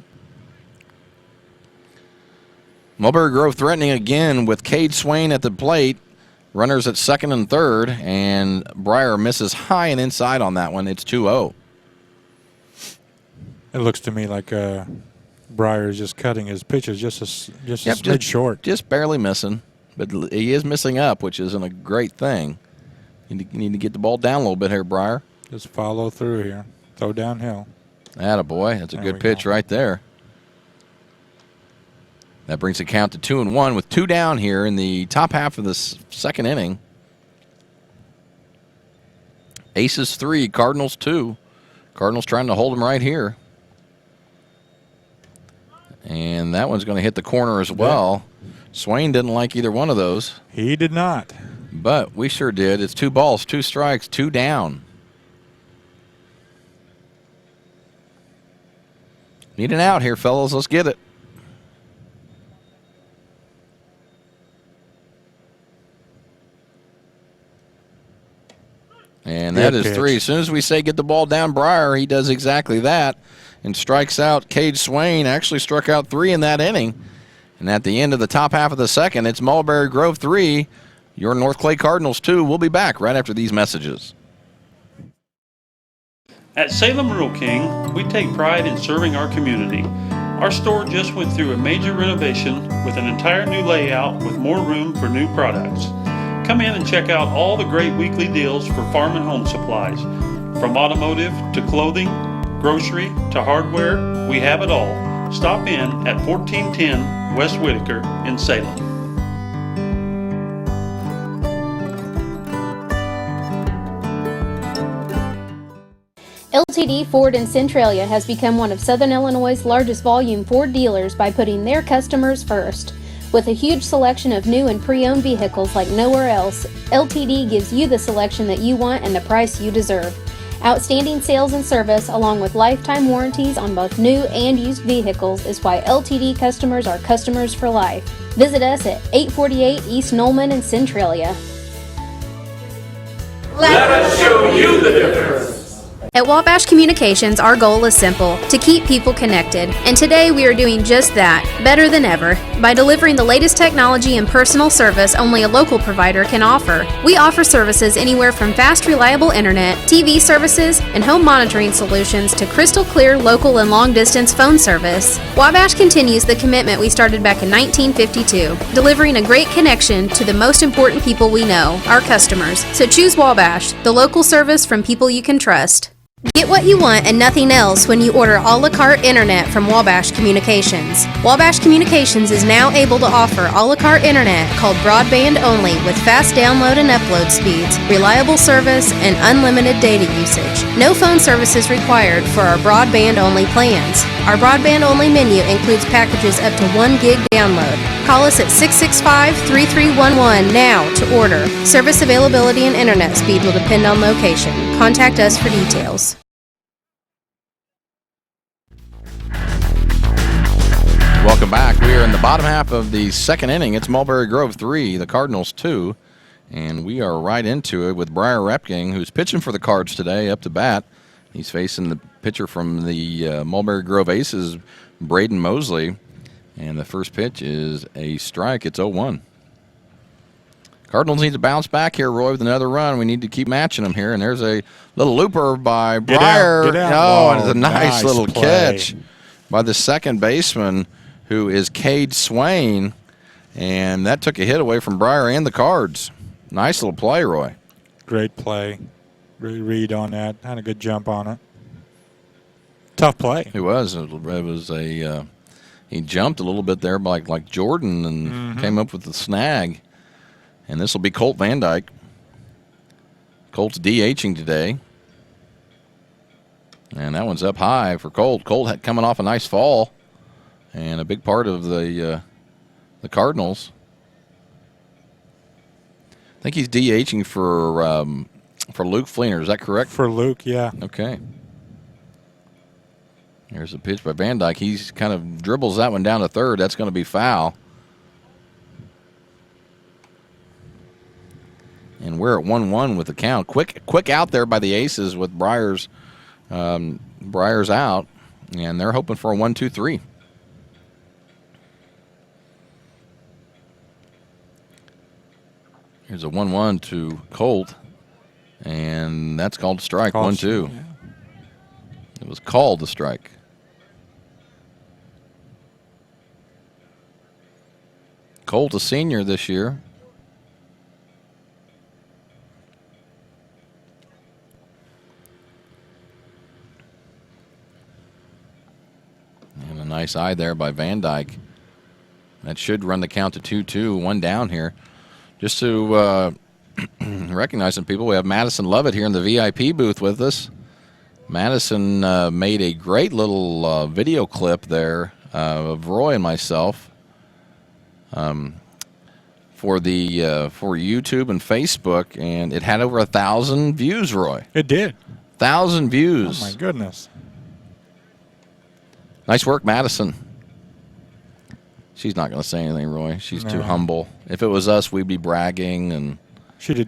S8: Mulberry Grove threatening again with Cade Swain at the plate. Runners at second and third, and Breyer misses high and inside on that one. It's 2-0.
S7: It looks to me like Breyer is just cutting his pitches just a smidge short.
S8: Just barely missing, but he is missing up, which isn't a great thing. You need to get the ball down a little bit here, Breyer.
S7: Just follow through here. Throw downhill.
S8: Attaboy. That's a good pitch right there. That brings the count to 2-1 with 2 down here in the top half of the second inning. Aces 3, Cardinals 2. Cardinals trying to hold them right here. And that one's going to hit the corner as well. Yeah. Swain didn't like either one of those.
S7: He did not.
S8: But we sure did. It's 2 balls, 2 strikes, 2 down. Need an out here, fellas. Let's get it. And that is 3. As soon as we say get the ball down, Breyer, he does exactly that and strikes out Cade Swain. Actually struck out 3 in that inning. And at the end of the top half of the second, it's Mulberry Grove 3, your North Clay Cardinals 2. We'll be back right after these messages.
S19: At Salem Rural King, we take pride in serving our community. Our store just went through a major renovation with an entire new layout with more room for new products. Come in and check out all the great weekly deals for farm and home supplies. From automotive to clothing, grocery to hardware, we have it all. Stop in at 1410 West Whitaker in Salem.
S4: LTD Ford in Centralia has become one of Southern Illinois' largest volume Ford dealers by putting their customers first. With a huge selection of new and pre-owned vehicles like nowhere else, LTD gives you the selection that you want and the price you deserve. Outstanding sales and service, along with lifetime warranties on both new and used vehicles, is why LTD customers are customers for life. Visit us at 848 East Nolman in Centralia.
S21: Let us show you the difference.
S4: At Wabash Communications, our goal is simple: to keep people connected. And today we are doing just that, better than ever, by delivering the latest technology and personal service only a local provider can offer. We offer services anywhere from fast, reliable internet, TV services, and home monitoring solutions to crystal clear local and long-distance phone service. Wabash continues the commitment we started back in 1952, delivering a great connection to the most important people we know, our customers. So choose Wabash, the local service from people you can trust. Get what you want and nothing else when you order a la carte internet from Wabash Communications. Wabash Communications is now able to offer a la carte internet called broadband only with fast download and upload speeds, reliable service, and unlimited data usage. No phone service is required for our broadband only plans. Our broadband only menu includes packages up to 1 gig download. Call us at 665-3311 now to order. Service availability and internet speed will depend on location. Contact us for details.
S8: Welcome back. We are in the bottom half of the second inning. It's Mulberry Grove 3, the Cardinals 2, and we are right into it with Briar Repking, who's pitching for the Cards today, up to bat. He's facing the pitcher from the Mulberry Grove Aces, Braden Mosley, and the first pitch is a strike. It's 0-1. Cardinals need to bounce back here, Roy, with another run. We need to keep matching them here, and there's a little looper by Briar.
S7: Get out.
S8: Oh, and it's a nice little
S7: play.
S8: catch by the second baseman, who is Cade Swain, and that took a hit away from Briar and the Cards. Nice little play, Roy.
S7: Great play. Great read on that. Had a good jump on it. Tough play.
S8: It was. It was a he jumped a little bit there like Jordan and came up with the snag. And this will be Colt Van Dyke. Colt's DHing today. And that one's up high for Colt. Colt had coming off a nice fall. And a big part of the Cardinals. I think he's DHing for Luke Fleener. Is that correct?
S7: For Luke, yeah.
S8: Okay. Here's a pitch by Van Dyke. He's kind of dribbles that one down to third. That's going to be foul. And we're at 1-1 with the count. Quick out there by the Aces with Briar's out, and they're hoping for a 1-2-3. Here's a 1-1 to Colt, and that's called a strike. 1-2. Yeah. It was called a strike. Colt, a senior this year. And a nice eye there by Van Dyke. That should run the count to 2-2, one down here. Just to recognize some people, we have Madison Lovett here in the VIP booth with us. Madison made a great little video clip there of Roy and myself for YouTube and Facebook, and it had over 1,000 views, Roy.
S7: It did.
S8: 1,000 views.
S7: Oh, my goodness.
S8: Nice work, Madison. She's not going to say anything, Roy. She's too humble. If it was us, we'd be bragging and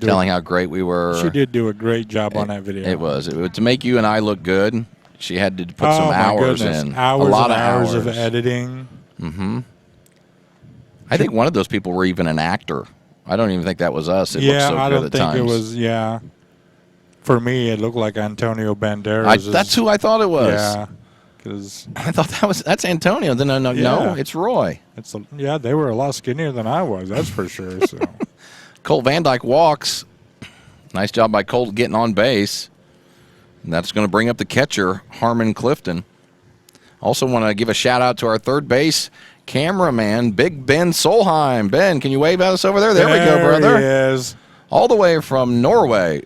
S8: telling how great we were.
S7: She did do a great job on that video.
S8: It was. To make you and I look good, she had to put some hours in.
S7: A lot of hours of editing.
S8: Mm-hmm. I think one of those people were even an actor. I don't even think that was us. It looked so good at times.
S7: I don't think it was, yeah. For me, it looked like Antonio Banderas.
S8: That's who I thought it was.
S7: Yeah, because
S8: I thought that's Antonio. Then no, it's Roy.
S7: They were a lot skinnier than I was. That's for sure. So
S8: Colt Van Dyke walks. Nice job by Colt getting on base. And that's going to bring up the catcher, Harmon Clifton. Also want to give a shout out to our third base cameraman, Big Ben Solheim. Ben, can you wave at us over there? There we go, brother.
S7: He is.
S8: All the way from Norway.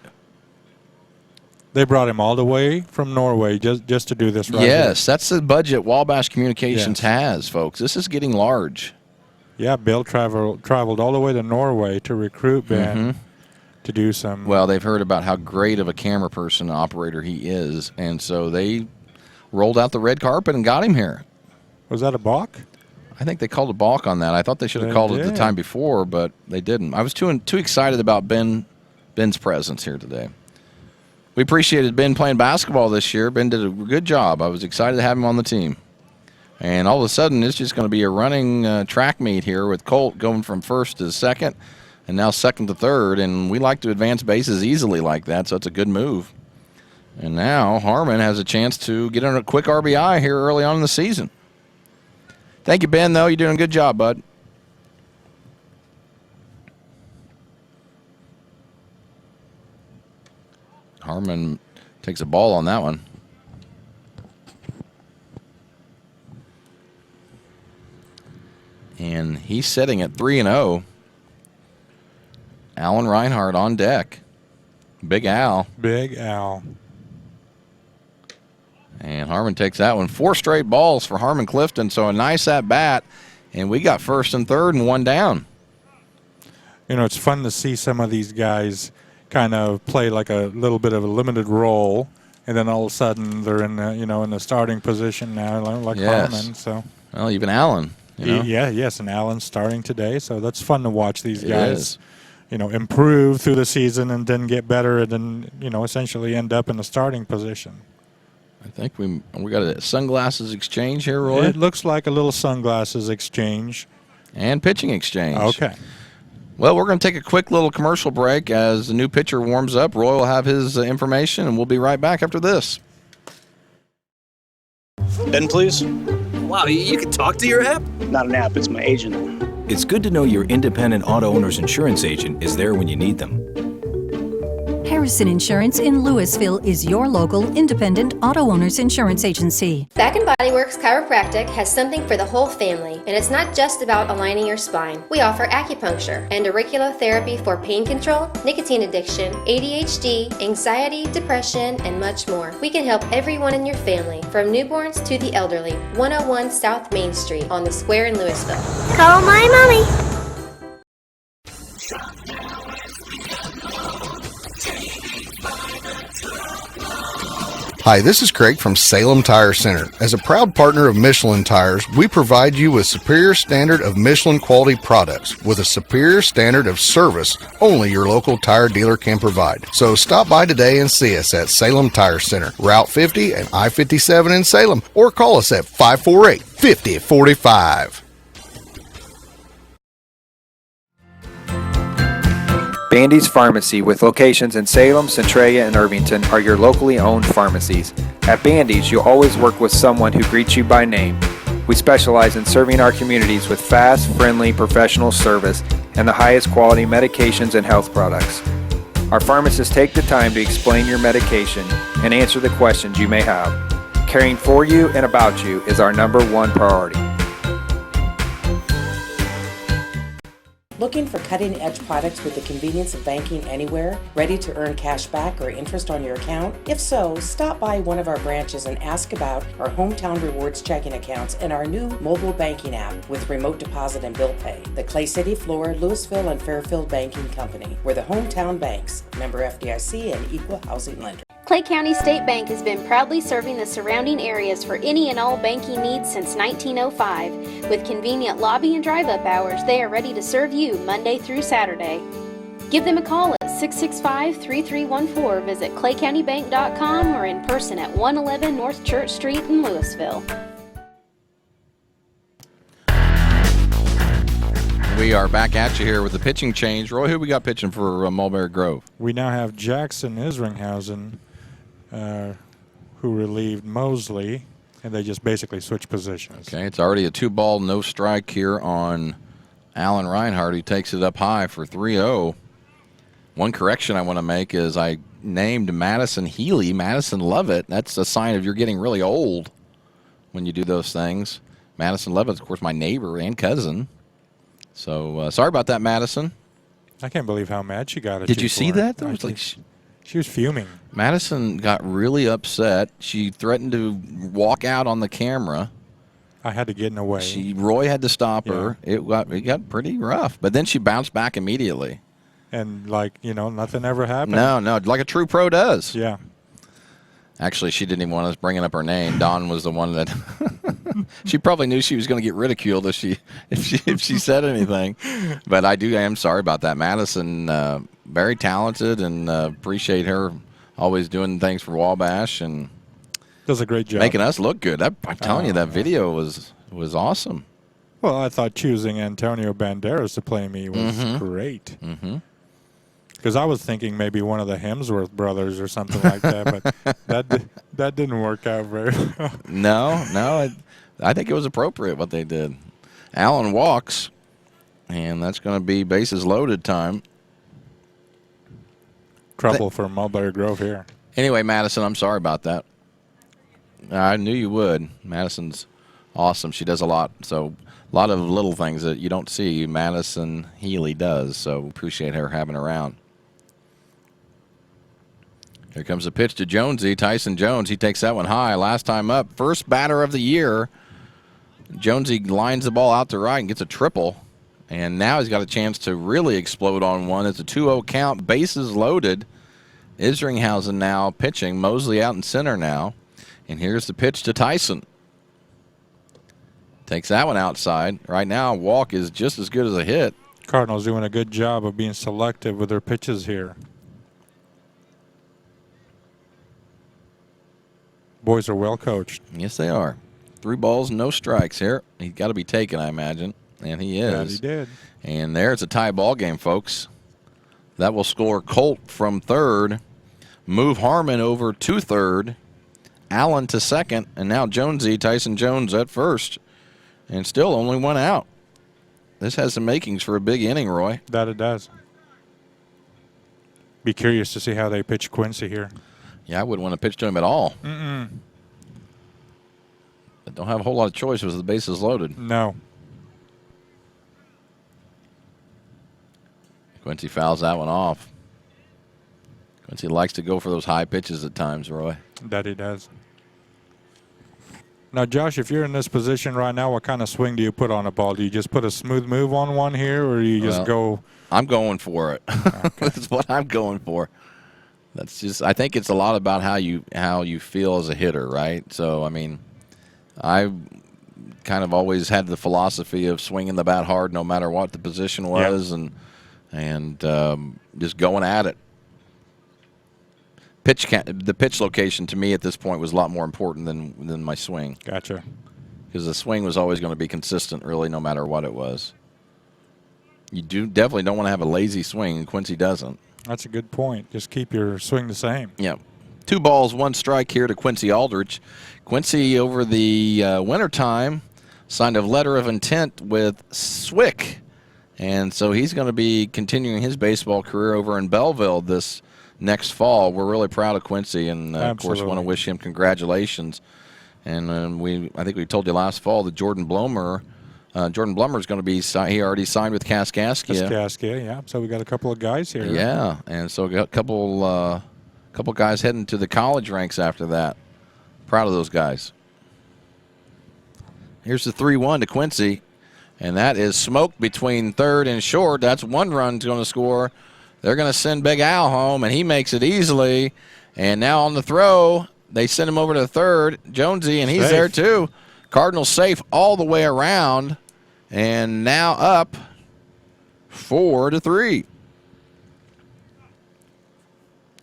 S7: They brought him all the way from Norway just to do this right
S8: Yes, that's the budget Wabash Communications has, folks. This is getting large.
S7: Yeah, Bill traveled all the way to Norway to recruit Ben to do some.
S8: Well, they've heard about how great of a camera person and operator he is, and so they rolled out the red carpet and got him here.
S7: Was that a balk?
S8: I think they called a balk on that. I thought they should have called it the time before, but they didn't. I was too excited about Ben's presence here today. We appreciated Ben playing basketball this year. Ben did a good job. I was excited to have him on the team. And all of a sudden, it's just going to be a running track meet here with Colt going from first to second and now second to third. And we like to advance bases easily like that, so it's a good move. And now Harmon has a chance to get on a quick RBI here early on in the season. Thank you, Ben, though. You're doing a good job, bud. Harmon takes a ball on that one. And he's sitting at 3-0. Alan Reinhardt on deck. Big Al.
S7: Big Al.
S8: And Harmon takes that one. 4 straight balls for Harmon Clifton, so a nice at-bat. And we got first and third and one down.
S7: You know, it's fun to see some of these guys kind of play like a little bit of a limited role, and then all of a sudden they're in the starting position now, like Harmon. So,
S8: well, even Allen.
S7: And Allen's starting today, so that's fun to watch these guys, improve through the season and then get better, and then essentially end up in the starting position.
S8: I think we got a sunglasses exchange here, Roy.
S7: It looks like a little sunglasses exchange
S8: and pitching exchange.
S7: Okay.
S8: Well, we're going to take a quick little commercial break as the new pitcher warms up. Roy will have his information, and we'll be right back after this.
S10: Ben, please.
S11: Wow, you can talk to your app?
S10: Not an app, it's my agent.
S11: It's good to know your independent auto owner's insurance agent is there when you need them.
S14: Harrison Insurance in Louisville is your local independent auto owner's insurance agency.
S15: Bath & Body Works Chiropractic has something for the whole family, and it's not just about aligning your spine. We offer acupuncture and auriculotherapy for pain control, nicotine addiction, ADHD, anxiety, depression, and much more. We can help everyone in your family, from newborns to the elderly. 101 South Main Street on the Square in Louisville.
S16: Call my mommy.
S1: Hi, this is Craig from Salem Tire Center. As a proud partner of Michelin Tires, we provide you with superior standard of Michelin quality products with a superior standard of service only your local tire dealer can provide. So stop by today and see us at Salem Tire Center, Route 50 and I-57 in Salem, or call us at 548-5045.
S18: Bandy's Pharmacy, with locations in Salem, Centralia, and Irvington, are your locally owned pharmacies. At Bandy's, you'll always work with someone who greets you by name. We specialize in serving our communities with fast, friendly, professional service and the highest quality medications and health products. Our pharmacists take the time to explain your medication and answer the questions you may have. Caring for you and about you is our #1 priority.
S24: Looking for cutting-edge products with the convenience of banking anywhere, ready to earn cash back or interest on your account? If so, stop by one of our branches and ask about our Hometown Rewards checking accounts and our new mobile banking app with remote deposit and bill pay. The Clay City, Flora, Louisville, and Fairfield Banking Company. We're the hometown banks, member FDIC and equal housing lender.
S4: Clay County State Bank has been proudly serving the surrounding areas for any and all banking needs since 1905. With convenient lobby and drive-up hours, they are ready to serve you Monday through Saturday. Give them a call at 665-3314, visit claycountybank.com, or in person at 111 North Church Street in Louisville.
S8: we are back at you here with the pitching change. Roy, who we got pitching for Mulberry Grove?
S7: We now have Jackson Isringhausen, who relieved Mosley, and they just basically switched positions.
S8: Okay, it's already a 2-ball, no strike here on Alan Reinhardt, who takes it up high for 3-0. One correction I want to make is I named Madison Healy Madison Lovett. That's a sign of you're getting really old when you do those things. Madison Lovett, of course, my neighbor and cousin. So sorry about that, Madison.
S7: I can't believe how mad she got at
S8: Did you
S7: for
S8: see
S7: it.
S8: that? That was like
S7: she was fuming.
S8: Madison got really upset. She threatened to walk out on the camera.
S7: I had to get in the way.
S8: Roy had to stop her. It got pretty rough, but then she bounced back immediately.
S7: And nothing ever happened.
S8: No, like a true pro does.
S7: Yeah.
S8: Actually, she didn't even want us bringing up her name. Dawn was the one that she probably knew she was going to get ridiculed if she said anything. But I am sorry about that. Madison, very talented, and appreciate her always doing things for Wabash and
S7: does a great job
S8: making us look good. I'm telling you, that video was awesome.
S7: Well, I thought choosing Antonio Banderas to play me was great.
S8: Mm-hmm.
S7: Because I was thinking maybe one of the Hemsworth brothers or something like that, but that didn't work out very well.
S8: No, I think it was appropriate what they did. Allen walks, and that's going to be bases loaded time.
S7: Trouble for Mulberry Grove here.
S8: Anyway, Madison, I'm sorry about that. I knew you would. Madison's awesome. She does a lot. So a lot of little things that you don't see Madison Healy does. So appreciate her having her around. Here comes the pitch to Jonesy. Tyson Jones, he takes that one high. Last time up, first batter of the year. Jonesy lines the ball out to right and gets a triple. And now he's got a chance to really explode on one. It's a 2-0 count, bases loaded. Isringhausen now pitching. Mosley out in center now. And here's the pitch to Tyson. Takes that one outside. Right now, walk is just as good as a hit.
S7: Cardinals doing a good job of being selective with their pitches here. Boys are well coached.
S8: Yes, they are. 3 balls, no strikes here. He's got to be taken, I imagine, and he is.
S7: Yeah, he did.
S8: And there's a tie ball game, folks. That will score Colt from third, move Harmon over to third, Allen to second, and now Jonesy, Tyson Jones at first, and still only one out. This has some makings for a big inning, Roy.
S7: That it does. Be curious to see how they pitch Quincy here.
S8: Yeah, I wouldn't want to pitch to him at all.
S7: Mm-mm.
S8: But don't have a whole lot of choice with the bases loaded.
S7: No.
S8: Quincy fouls that one off. Quincy likes to go for those high pitches at times, Roy.
S7: That he does. Now, Josh, if you're in this position right now, what kind of swing do you put on a ball? Do you just put a smooth move on one here, or do you just go?
S8: I'm going for it. Okay. That's what I'm going for. That's just. I think it's a lot about how you feel as a hitter, right? So, I mean, I kind of always had the philosophy of swinging the bat hard, no matter what the position was, and just going at it. The pitch location to me at this point was a lot more important than my swing.
S7: Gotcha.
S8: Because the swing was always going to be consistent, really, no matter what it was. You definitely don't want to have a lazy swing, and Quincy doesn't.
S7: That's a good point. Just keep your swing the same.
S8: Yeah. 2 balls, 1 strike here to Quincy Aldrich. Quincy, over the wintertime, signed a letter of intent with Swick. And so he's going to be continuing his baseball career over in Belleville this next fall. We're really proud of Quincy, and of course want to wish him congratulations. And I think we told you last fall that Jordan Blummer is going to be he already signed with Kaskaskia.
S7: Kaskaskia, yeah. So we got a couple of guys here.
S8: Yeah, and so we got a couple guys heading to the college ranks after that. Proud of those guys. Here's the 3-1 to Quincy, and that is smoked between third and short. That's 1 run going to score. They're going to send Big Al home, and he makes it easily. And now on the throw, they send him over to third, Jonesy, and he's there too. Cardinals safe all the way around, and now up 4-3.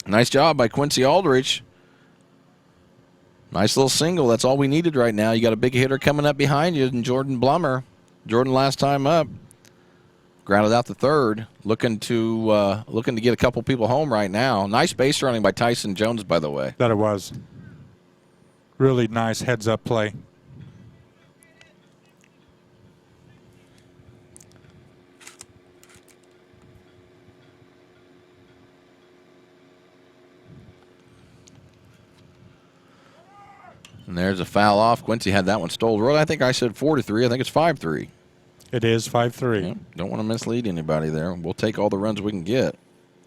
S8: Nice job by Quincy Aldrich. Nice little single. That's all we needed right now. You got a big hitter coming up behind you, and Jordan Blummer. Jordan last time up. Grounded out the third, looking to get a couple people home right now. Nice base running by Tyson Jones, by the way.
S7: That it was. Really nice heads-up play.
S8: And there's a foul off. Quincy had that one stole. Really, I think I said 4-3. I think it's 5-3.
S7: It is 5-3.
S8: Yeah, don't want to mislead anybody there. We'll take all the runs we can get.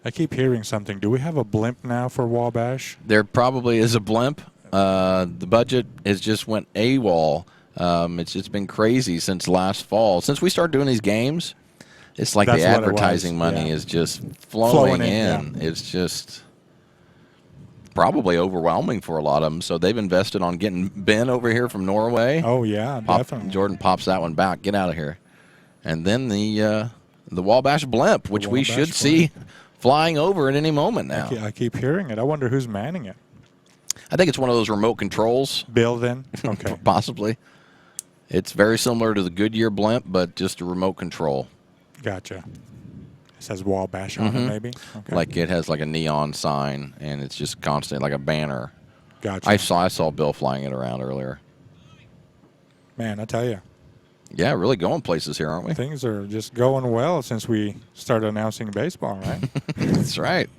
S7: I keep hearing something. Do we have a blimp now for Wabash?
S8: There probably is a blimp. The budget has just went AWOL. It's just been crazy since last fall. Since we started doing these games, it's like the advertising money is just flowing in. Yeah. It's just probably overwhelming for a lot of them. So they've invested on getting Ben over here from Norway.
S7: Oh, yeah, definitely.
S8: Jordan pops that one back. Get out of here. And then the Wabash blimp, which we should see flying over at any moment now.
S7: I keep hearing it. I wonder who's manning it.
S8: I think it's one of those remote controls.
S7: Bill, then? Okay.
S8: Possibly. It's very similar to the Goodyear blimp, but just a remote control.
S7: Gotcha. It says Wabash on it, maybe? Okay.
S8: Like it has like a neon sign, and it's just constant, like a banner.
S7: Gotcha.
S8: I saw Bill flying it around earlier.
S7: Man, I tell you.
S8: Yeah, really going places here, aren't we?
S7: Things are just going well since we started announcing baseball, right?
S8: That's right.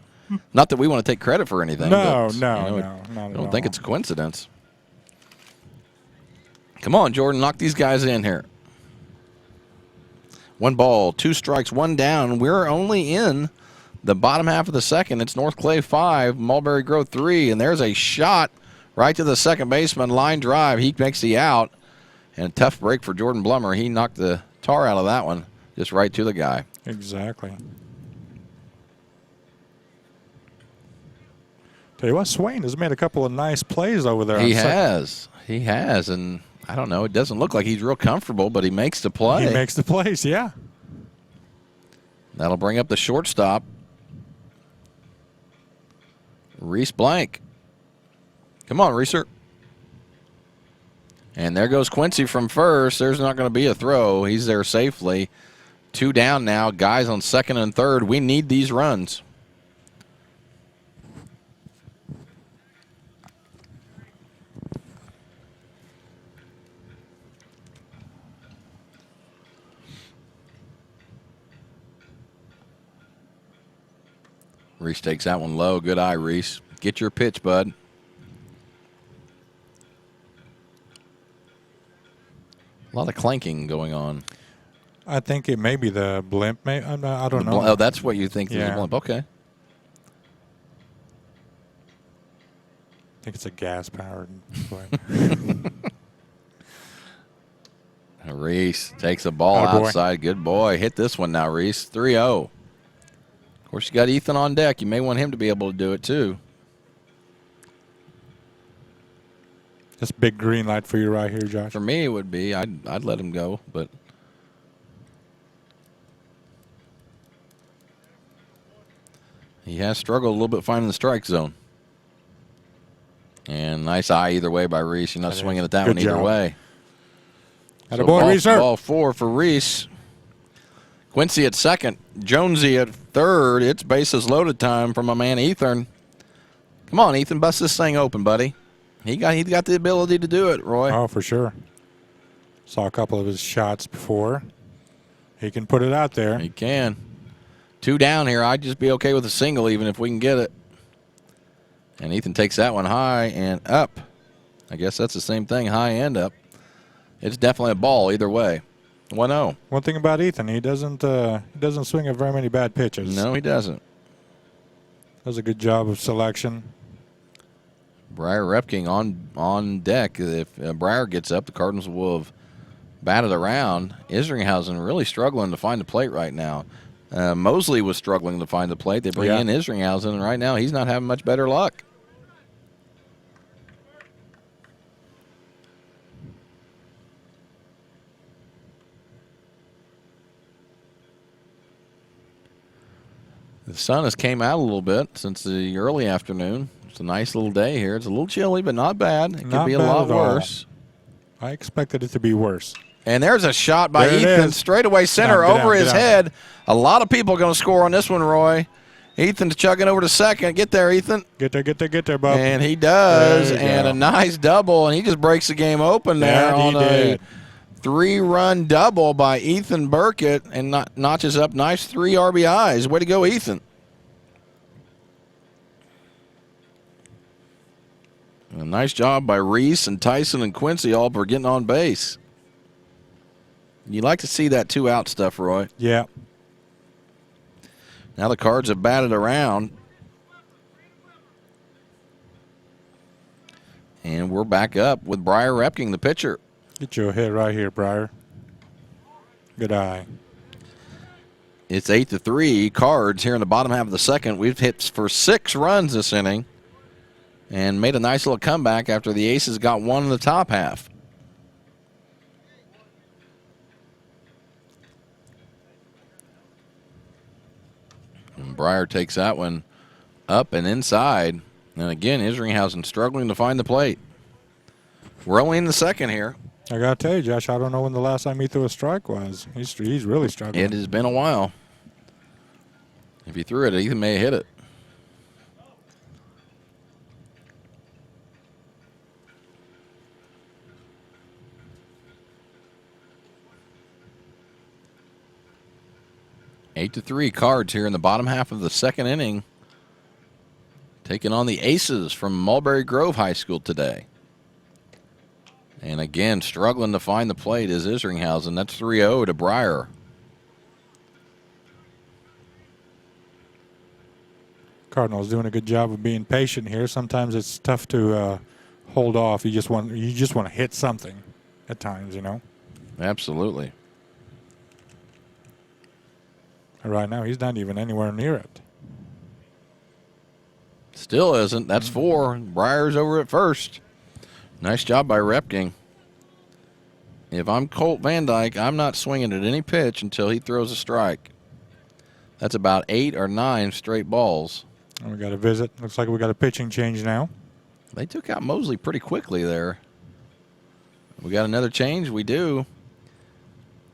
S8: Not that we want to take credit for anything.
S7: No,
S8: but,
S7: no,
S8: you know,
S7: not at all.
S8: I don't think it's a coincidence. Come on, Jordan, knock these guys in here. 1 ball, 2 strikes, 1 down. We're only in the bottom half of the second. It's North Clay 5, Mulberry Grove 3, and there's a shot right to the second baseman, line drive. He makes the out, and a tough break for Jordan Blummer. He knocked the tar out of that one, just right to the guy.
S7: Exactly. Tell you what, Swain has made a couple of nice plays over there.
S8: He has, and I don't know. It doesn't look like he's real comfortable, but he makes the play.
S7: He makes the plays, yeah.
S8: That'll bring up the shortstop, Reese Blank. Come on, Reeser. And there goes Quincy from first. There's not going to be a throw. He's there safely. 2 down now. Guys on second and third. We need these runs. Reese takes that one low. Good eye, Reese. Get your pitch, bud. A lot of clanking going on.
S7: I think it may be the blimp. I don't know.
S8: Oh, that's what you think is the blimp. Okay. I
S7: think it's a gas-powered blimp.
S8: Reese takes a ball outside. Good boy. Hit this one now, Reese. 3-0. Of course, you got Ethan on deck. You may want him to be able to do it, too.
S7: That's a big green light for you right here, Josh.
S8: For me, it would be. I'd let him go, but he has struggled a little bit finding the strike zone. And nice eye either way by Reese. You're not swinging at that one either way.
S7: So ball
S8: 4 for Reese. Quincy at second. Jonesy at third. It's bases loaded time from my man Ethan. Come on, Ethan, bust this thing open, buddy. He got the ability to do it, Roy.
S7: Oh, for sure. Saw a couple of his shots before. He can put it out there.
S8: He can. 2 down here. I'd just be okay with a single even if we can get it. And Ethan takes that one high and up. I guess that's the same thing, high and up. It's definitely a ball either way. 1-0.
S7: One thing about Ethan, he doesn't swing at very many bad pitches.
S8: No, he doesn't.
S7: Does a good job of selection.
S8: Briar Repking on deck. If Briar gets up, the Cardinals will have batted around. Isringhausen really struggling to find the plate right now. Mosley was struggling to find the plate. They bring in Isringhausen, and right now he's not having much better luck. The sun has came out a little bit since the early afternoon. It's a nice little day here. It's a little chilly, but not bad. It could be a lot worse.
S7: I expected it to be worse.
S8: And there's a shot by
S7: There it
S8: Ethan,
S7: is.
S8: straightaway center
S7: Get
S8: over
S7: out,
S8: his
S7: get out.
S8: head. A lot of people going to score on this one, Roy. Ethan's chugging over to second. Get there, Ethan.
S7: Get there, Bob.
S8: And he does,
S7: There you
S8: and
S7: go.
S8: a nice double, and he just breaks the game open there
S7: That he
S8: on
S7: did.
S8: a 3-run double by Ethan Burkett and notches up nice 3 RBIs. Way to go, Ethan. A nice job by Reese and Tyson and Quincy all for getting on base. You like to see that 2-out stuff, Roy.
S7: Yeah.
S8: Now the Cards have batted around. And we're back up with Briar Repking, the pitcher.
S7: Get you a hit right here, Briar. Good eye.
S8: It's 8-3. Cards here in the bottom half of the second. We've hit for 6 runs this inning and made a nice little comeback after the Aces got 1 in the top half. And Briar takes that one up and inside. And again, Isringhausen struggling to find the plate. We're only in the second here.
S7: I got to tell you, Josh, I don't know when the last time he threw a strike was. He's really struggling.
S8: It has been a while. If he threw it, Ethan may have hit it. Eight to 3 Cards here in the bottom half of the second inning. Taking on the Aces from Mulberry Grove High School today. And again, struggling to find the plate is Isringhausen. That's 3-0 to Briar.
S7: Cardinals doing a good job of being patient here. Sometimes it's tough to hold off. You just want to hit something at times, you know.
S8: Absolutely.
S7: And right now, he's not even anywhere near it.
S8: Still isn't. That's 4. Briar's over at first. Nice job by Repking. If I'm Colt Van Dyke, I'm not swinging at any pitch until he throws a strike. That's about 8 or 9 straight balls.
S7: And we got a visit. Looks like we got a pitching change now.
S8: They took out Mosley pretty quickly there. We got another change? We do.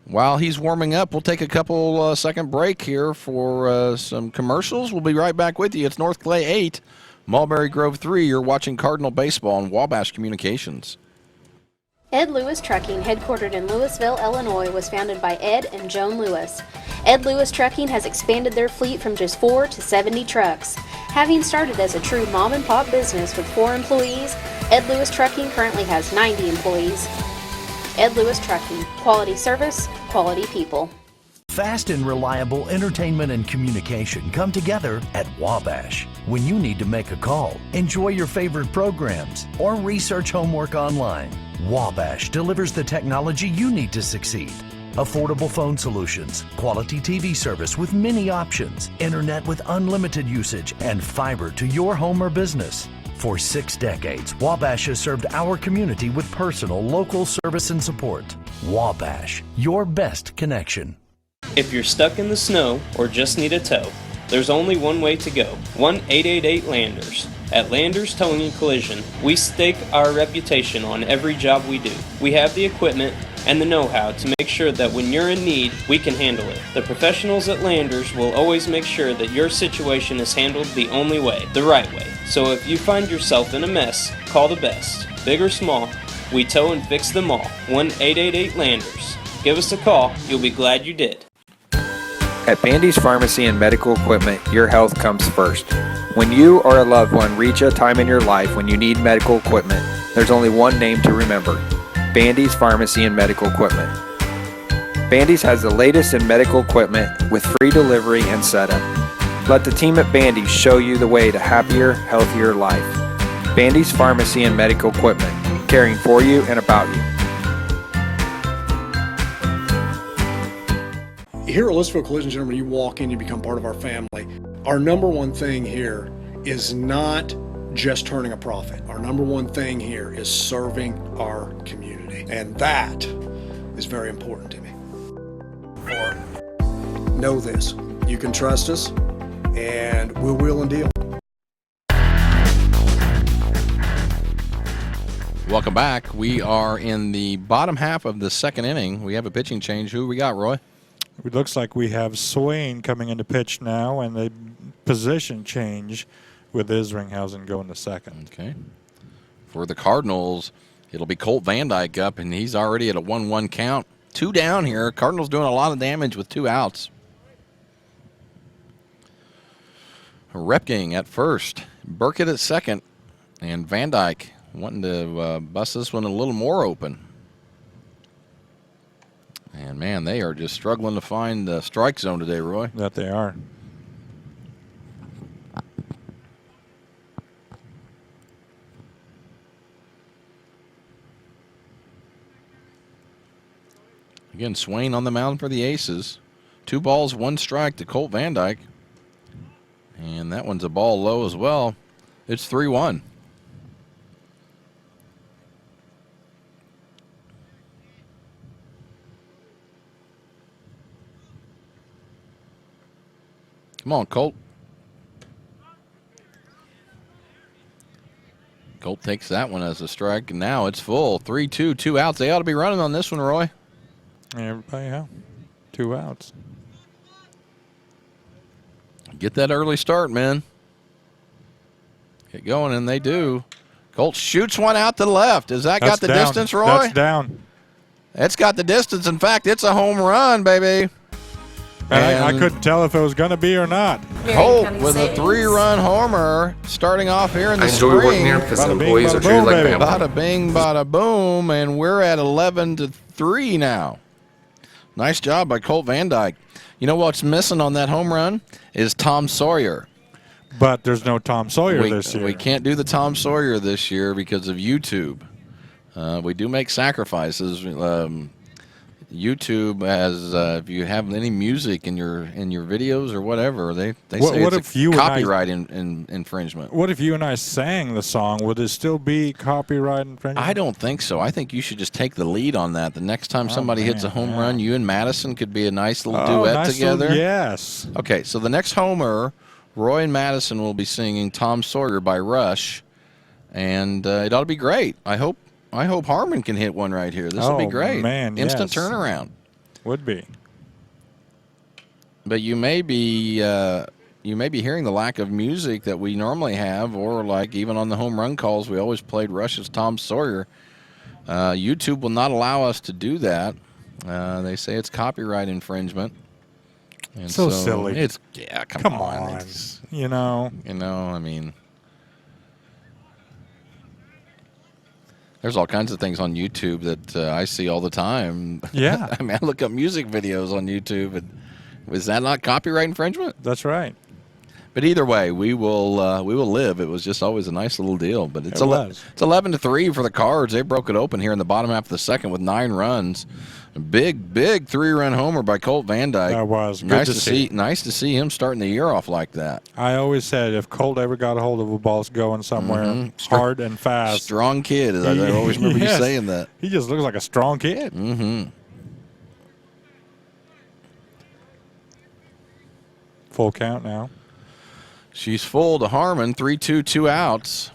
S8: While he's warming up, we'll take a couple second break here for some commercials. We'll be right back with you. It's North Clay 8, Mulberry Grove 3. You're watching Cardinal Baseball on Wabash Communications.
S4: Ed Lewis Trucking, headquartered in Louisville, Illinois, was founded by Ed and Joan Lewis. Ed Lewis Trucking has expanded their fleet from just 4 to 70 trucks. Having started as a true mom-and-pop business with 4 employees, Ed Lewis Trucking currently has 90 employees. Ed Lewis Trucking, quality service, quality people.
S6: Fast and reliable entertainment and communication come together at Wabash. When you need to make a call, enjoy your favorite programs, or research homework online, Wabash delivers the technology you need to succeed. Affordable phone solutions, quality TV service with many options, internet with unlimited usage, and fiber to your home or business. For 6 decades, Wabash has served our community with personal, local service and support. Wabash, your best connection.
S12: If you're stuck in the snow or just need a tow, there's only one way to go, 1-888-LANDERS. At Landers Towing and Collision, we stake our reputation on every job we do. We have the equipment and the know-how to make sure that when you're in need, we can handle it. The professionals at Landers will always make sure that your situation is handled the only way, the right way. So if you find yourself in a mess, call the best. Big or small, we tow and fix them all. 1-888-LANDERS. Give us a call, you'll be glad you did.
S18: At Bandy's Pharmacy and Medical Equipment, your health comes first. When you or a loved one reach a time in your life when you need medical equipment, there's only one name to remember: Bandy's Pharmacy and Medical Equipment. Bandy's has the latest in medical equipment with free delivery and setup. Let the team at Bandy's show you the way to happier, healthier life. Bandy's Pharmacy and Medical Equipment, caring for you and about you.
S16: Here at Louisville Collision Center, when you walk in, you become part of our family. Our number one thing here is not just turning a profit. Our number one thing here is serving our community. And that is very important to me. Know this, you can trust us, and we'll wheel and deal.
S8: Welcome back. We are in the bottom half of the second inning. We have a pitching change. Who we got, Roy?
S7: It looks like we have Swain coming into pitch now, and the position change with Isringhausen going to second.
S8: Okay. For the Cardinals, it'll be Colt Van Dyke up, and he's already at a 1-1 count. 2 down here. Cardinals doing a lot of damage with 2 outs. Repking at first, Burkett at second, and Van Dyke wanting to bust this one a little more open. And, man, they are just struggling to find the strike zone today, Roy.
S7: That they are.
S8: Again, Swain on the mound for the Aces. 2 balls, 1 strike to Colt Van Dyke. And that one's a ball low as well. It's 3-1. Come on, Colt. Colt takes that one as a strike, and now it's full. 3-2, 2 outs. They ought to be running on this one, Roy.
S7: Everybody, yeah. 2 outs.
S8: Get that early start, man. Get going, and they do. Colt shoots one out to the left. Has that got the distance, Roy?
S7: That's down.
S8: It's got the distance. In fact, it's a home run, baby.
S7: And I couldn't tell if it was going to be or not.
S8: Colt with a 3-run homer starting off here in the spring.
S9: I enjoy working here because the employees are treated like family.
S8: Bada bing, bada boom, and we're at 11-3 now. Nice job by Colt Van Dyke. You know what's missing on that home run is Tom Sawyer.
S7: But there's no Tom Sawyer this year.
S8: We can't do the Tom Sawyer this year because of YouTube. We do make sacrifices. YouTube has, if you have any music in your videos or whatever, they say it's a copyright infringement.
S7: What if you and I sang the song? Would it still be copyright infringement?
S8: I don't think so. I think you should just take the lead on that. The next time somebody hits a home run, you and Madison could be a nice little duet together.
S7: Yes.
S8: Okay, so the next homer, Roy and Madison will be singing Tom Sawyer by Rush, and it ought to be great. I hope Harmon can hit one right here. This will be great.
S7: Man,
S8: instant turnaround.
S7: Would be.
S8: But you may be hearing the lack of music that we normally have, or like even on the home run calls, we always played Rush's Tom Sawyer. YouTube will not allow us to do that. They say it's copyright infringement. And
S7: so silly.
S8: It's come on.
S7: I
S8: mean. There's all kinds of things on YouTube that I see all the time.
S7: Yeah.
S8: I mean, I look up music videos on YouTube, and is that not copyright infringement?
S7: That's right.
S8: But either way, we will live. It was just always a nice little deal. But it's 11-3 for the Cards. They broke it open here in the bottom half of the second with 9 runs. A big 3-run homer by Colt Van Dyke.
S7: That was
S8: nice to see. Nice to see him starting the year off like that.
S7: I always said if Colt ever got a hold of a ball going somewhere hard and fast,
S8: strong kid. I always remember you saying that.
S7: He just looks like a strong kid. Full count now.
S8: She's full to Harmon. 3-2, 2 outs,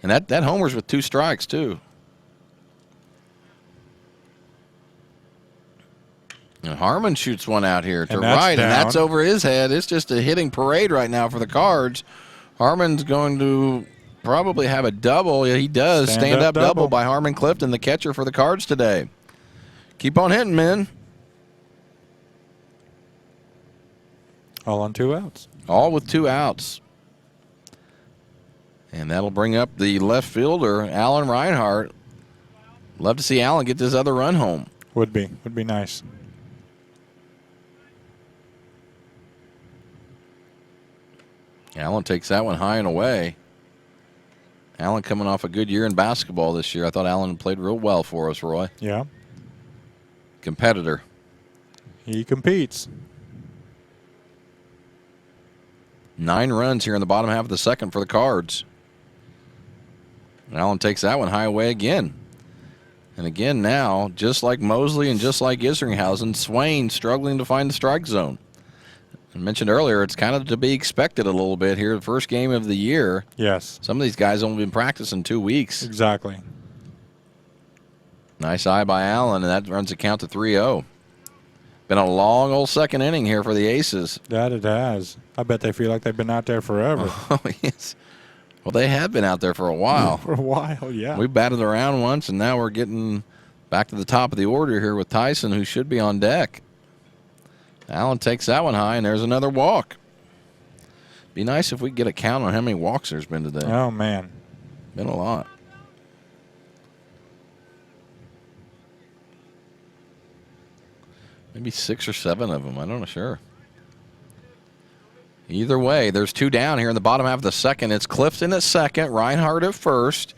S8: and that homer's with 2 strikes too. And Harmon shoots one out here to right, and that's over his head. It's just a hitting parade right now for the Cards. Harmon's going to probably have a double. Yeah, he does. Stand up double by Harmon Clifton, the catcher for the Cards today. Keep on hitting, men.
S7: All on 2 outs.
S8: All with 2 outs. And that'll bring up the left fielder, Alan Reinhardt. Love to see Alan get this other run home.
S7: Would be nice.
S8: Allen takes that one high and away. Allen coming off a good year in basketball this year. I thought Allen played real well for us, Roy.
S7: Yeah.
S8: Competitor.
S7: He competes.
S8: 9 runs here in the bottom half of the second for the Cards. Allen takes that one high away again. And again now, just like Mosley and just like Isringhausen, Swain struggling to find the strike zone. I mentioned earlier, it's kind of to be expected a little bit here. The first game of the year.
S7: Yes.
S8: Some of these guys only been practicing 2 weeks.
S7: Exactly.
S8: Nice eye by Allen, and that runs the count to 3-0. Been a long old second inning here for the Aces.
S7: That it has. I bet they feel like they've been out there forever.
S8: Oh, yes. Well, they have been out there for a while.
S7: For a while, yeah.
S8: We batted around once, and now we're getting back to the top of the order here with Tyson, who should be on deck. Allen takes that one high, and there's another walk. Be nice if we could get a count on how many walks there's been today.
S7: Oh, man.
S8: Been a lot. Maybe 6 or 7 of them. I don't know. Sure. Either way, there's 2 down here in the bottom half of the second. It's Clifton at second, Reinhardt at first,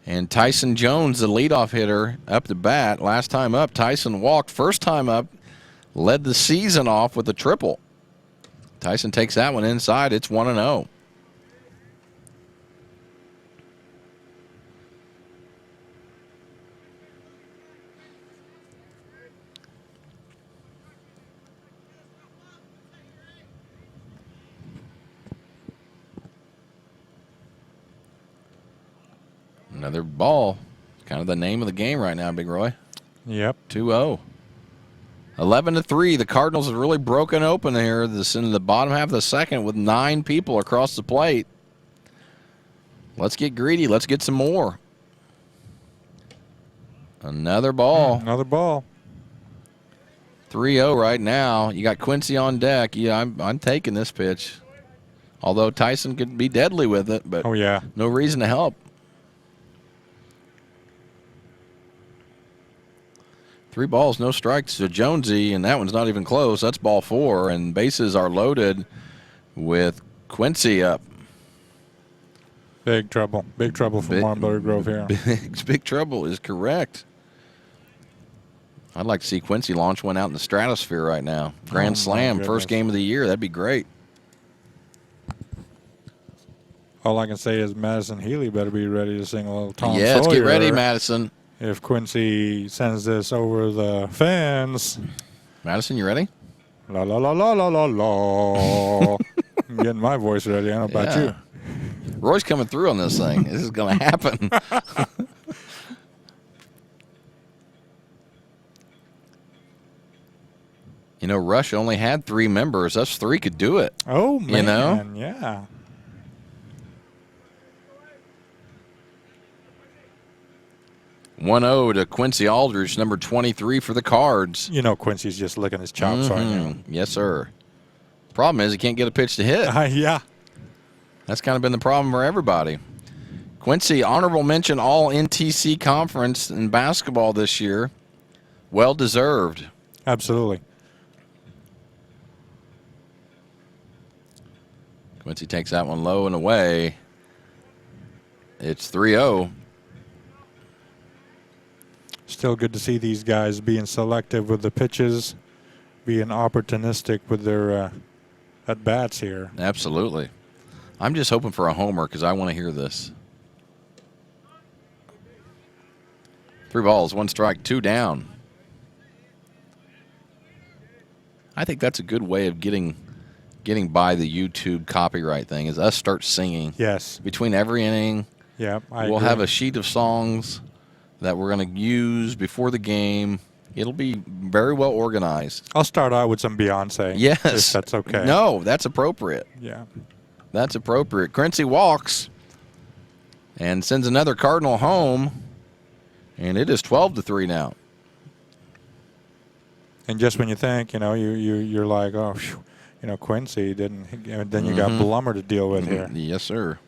S8: and Tyson Jones, the leadoff hitter, up to bat. Last time up, Tyson walked. First time up, led the season off with a triple. Tyson takes that one inside. It's 1-0. Another ball. Kind of the name of the game right now, Big Roy.
S7: Yep.
S8: 2-0. 11-3. The Cardinals have really broken open here. This in the bottom half of the second with 9 people across the plate. Let's get greedy. Let's get some more. Another ball.
S7: Another ball.
S8: 3-0 right now. You got Quincy on deck. Yeah, I'm taking this pitch. Although Tyson could be deadly with it, but
S7: oh, yeah.
S8: No reason to help. 3 balls, no strikes to Jonesy, and that one's not even close. That's ball 4, and bases are loaded with Quincy up.
S7: Big trouble. Big trouble for Mulberry Grove here.
S8: Big trouble is correct. I'd like to see Quincy launch one out in the stratosphere right now. Grand Slam, first game of the year. That'd be great.
S7: All I can say is Madison Healy better be ready to sing a little Tom Sawyer.
S8: Yes, get ready, Madison.
S7: If Quincy sends this over the fence.
S8: Madison, you ready?
S7: La, la, la, la, la, la, la. I'm getting my voice ready. I don't know about you.
S8: Roy's coming through on this thing. This is going to happen. You know, Rush only had 3 members. Us 3 could do it.
S7: Oh, man.
S8: You know?
S7: Yeah.
S8: (1-0) to Quincy Aldridge, number 23 for the Cards.
S7: You know Quincy's just licking his chops right now.
S8: Yes, sir. Problem is he can't get a pitch to hit.
S7: Yeah.
S8: That's kind of been the problem for everybody. Quincy, honorable mention all NTC conference in basketball this year. Well deserved.
S7: Absolutely.
S8: Quincy takes that one low and away. It's 3-0.
S7: Still good to see these guys being selective with the pitches, being opportunistic with their at-bats here.
S8: Absolutely. I'm just hoping for a homer because I want to hear this. 3 balls, 1 strike, 2 down. I think that's a good way of getting by the YouTube copyright thing is us start singing.
S7: Yes.
S8: Between every inning.
S7: Yeah,
S8: we'll have a sheet of songs that we're going to use before the game. It'll be very well organized.
S7: I'll start out with some Beyonce.
S8: Yes.
S7: If that's okay.
S8: No, that's appropriate.
S7: Yeah.
S8: That's appropriate. Quincy walks and sends another Cardinal home, and it is 12-3 now.
S7: And just when you think, you're like, oh, Quincy didn't, then you got Blummer to deal with here.
S8: Yes, sir.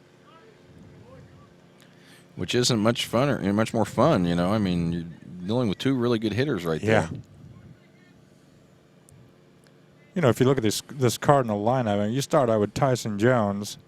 S8: Which isn't much fun or much more fun, I mean, you're dealing with 2 really good hitters right there.
S7: Yeah. If you look at this Cardinal lineup, you start out with Tyson Jones.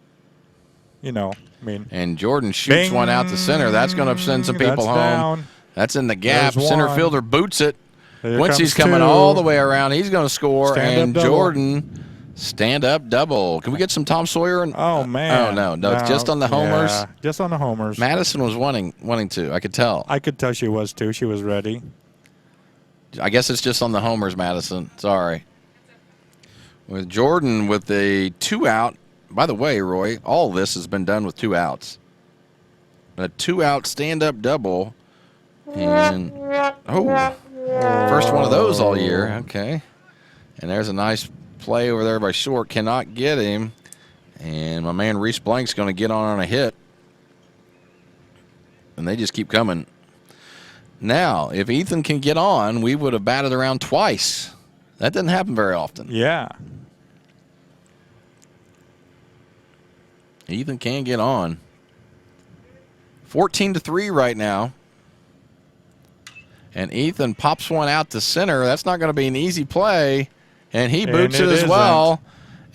S8: And Jordan shoots one out to center. That's going to send some people home.
S7: Down.
S8: That's in the gap. Center fielder boots it. Quincy's
S7: comes
S8: coming
S7: 2.
S8: all the way around. He's going to score.
S7: Stand-up double.
S8: Jordan, stand-up double. Can we get some Tom Sawyer?
S7: Oh, man.
S8: Oh, no. It's just on the homers.
S7: Yeah, just on the homers.
S8: Madison was wanting to. I could tell.
S7: I could tell she was, too. She was ready.
S8: I guess it's just on the homers, Madison. Sorry. With Jordan with a 2-out. By the way, Roy, all this has been done with 2 outs. A 2-out stand-up double And, first one of those all year. Okay. And there's a nice play over there by Short. Cannot get him. And my man Reese Blank's going to get on a hit. And they just keep coming. Now, if Ethan can get on, we would have batted around twice. That doesn't happen very often.
S7: Yeah.
S8: Ethan can get on. 14-3 right now. And Ethan pops one out to center. That's not going to be an easy play. And he boots it as well.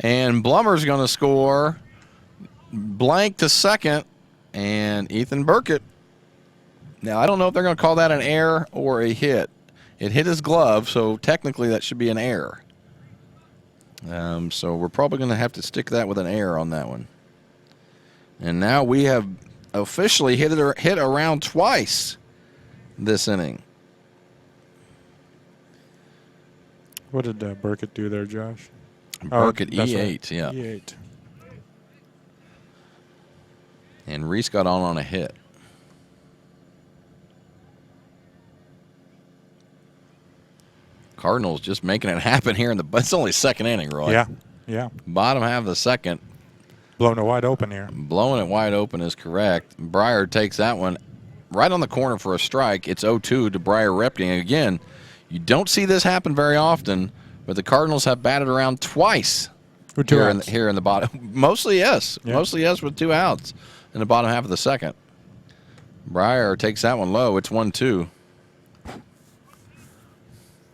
S8: And Blummer's going to score. Blank to second. And Ethan Burkett. Now, I don't know if they're going to call that an error or a hit. It hit his glove, so technically that should be an error. So we're probably going to have to stick that with an error on that one. And now we have officially hit around twice this inning.
S7: What did Burkett do there, Josh?
S8: Burkett E8,
S7: right.
S8: yeah.
S7: E8.
S8: And Reese got on a hit. Cardinals just making it happen here in the. It's only second inning, Roy.
S7: Yeah, yeah.
S8: Bottom half of the second.
S7: Blowing it wide open here.
S8: Blowing it wide open is correct. Breyer takes that one right on the corner for a strike. It's 0-2 to Breyer Repking. Again, you don't see this happen very often, but the Cardinals have batted around twice here in the bottom. Mostly yes. Yeah. Mostly yes with 2 outs in the bottom half of the second. Breyer takes that one low. It's 1-2.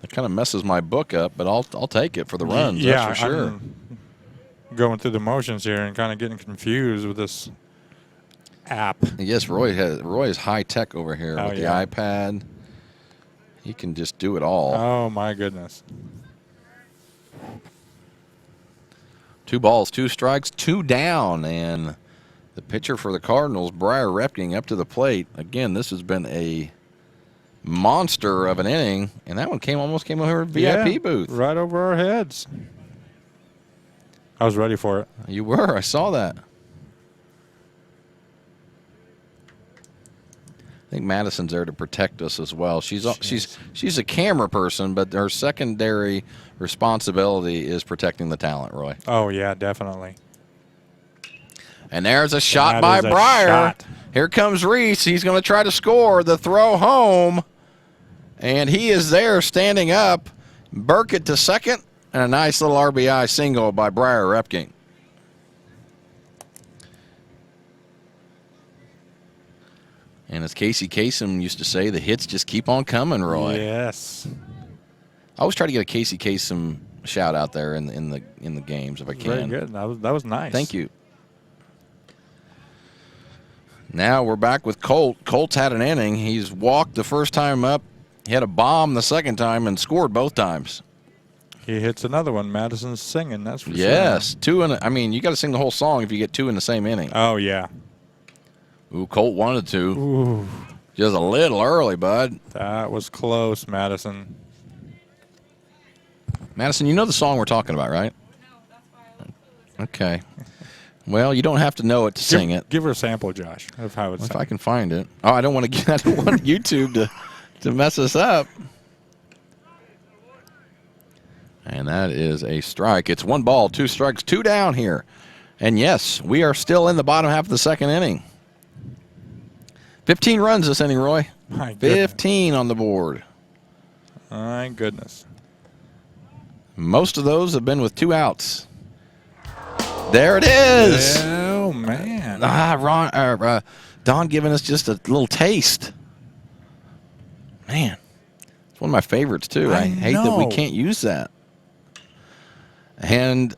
S8: It kind of messes my book up, but I'll take it for the runs.
S7: Yeah,
S8: that's for sure.
S7: I'm going through the motions here and kind of getting confused with this app.
S8: Yes, Roy is high tech over here with the iPad. He can just do it all.
S7: Oh my goodness.
S8: 2 balls, 2 strikes, 2 down, and the pitcher for the Cardinals, Breyer Repking, up to the plate. Again, this has been a monster of an inning, and that one almost came over VIP booth.
S7: Right over our heads. I was ready for it.
S8: You were. I saw that. I think Madison's there to protect us as well. She's a camera person, but her secondary responsibility is protecting the talent, Roy.
S7: Oh yeah, definitely.
S8: And there's a shot by Breyer. Here comes Reese. He's going to try to score the throw home. And he is there standing up. Burkett to second. And a nice little RBI single by Breyer Repking. And as Casey Kasem used to say, the hits just keep on coming, Roy.
S7: Yes.
S8: I always try to get a Casey Kasem shout out there in the games if I can.
S7: Very good. That was nice.
S8: Thank you. Now we're back with Colt. Colt's had an inning. He's walked the first time up. He had a bomb the second time and scored both times.
S7: He hits another one. Madison's singing, that's for sure.
S8: Yes. You got to sing the whole song if you get 2 in the same inning.
S7: Oh, yeah.
S8: Ooh, Colt wanted to.
S7: Ooh.
S8: Just a little early, bud.
S7: That was close, Madison.
S8: Madison, you know the song we're talking about, right? Okay. Well, you don't have to know it to sing it.
S7: Give her a sample, Josh, of how it's.
S8: If I can find it. Oh, I don't want YouTube to mess us up. And that is a strike. It's 1 ball, 2 strikes, 2 down here. And yes, we are still in the bottom half of the second inning. 15 runs this inning, Roy.
S7: My goodness.
S8: 15 on the board.
S7: My goodness.
S8: Most of those have been with 2 outs. There it is.
S7: Oh, man.
S8: Don giving us just a little taste. Man, it's one of my favorites, too. I hate that we can't use that. And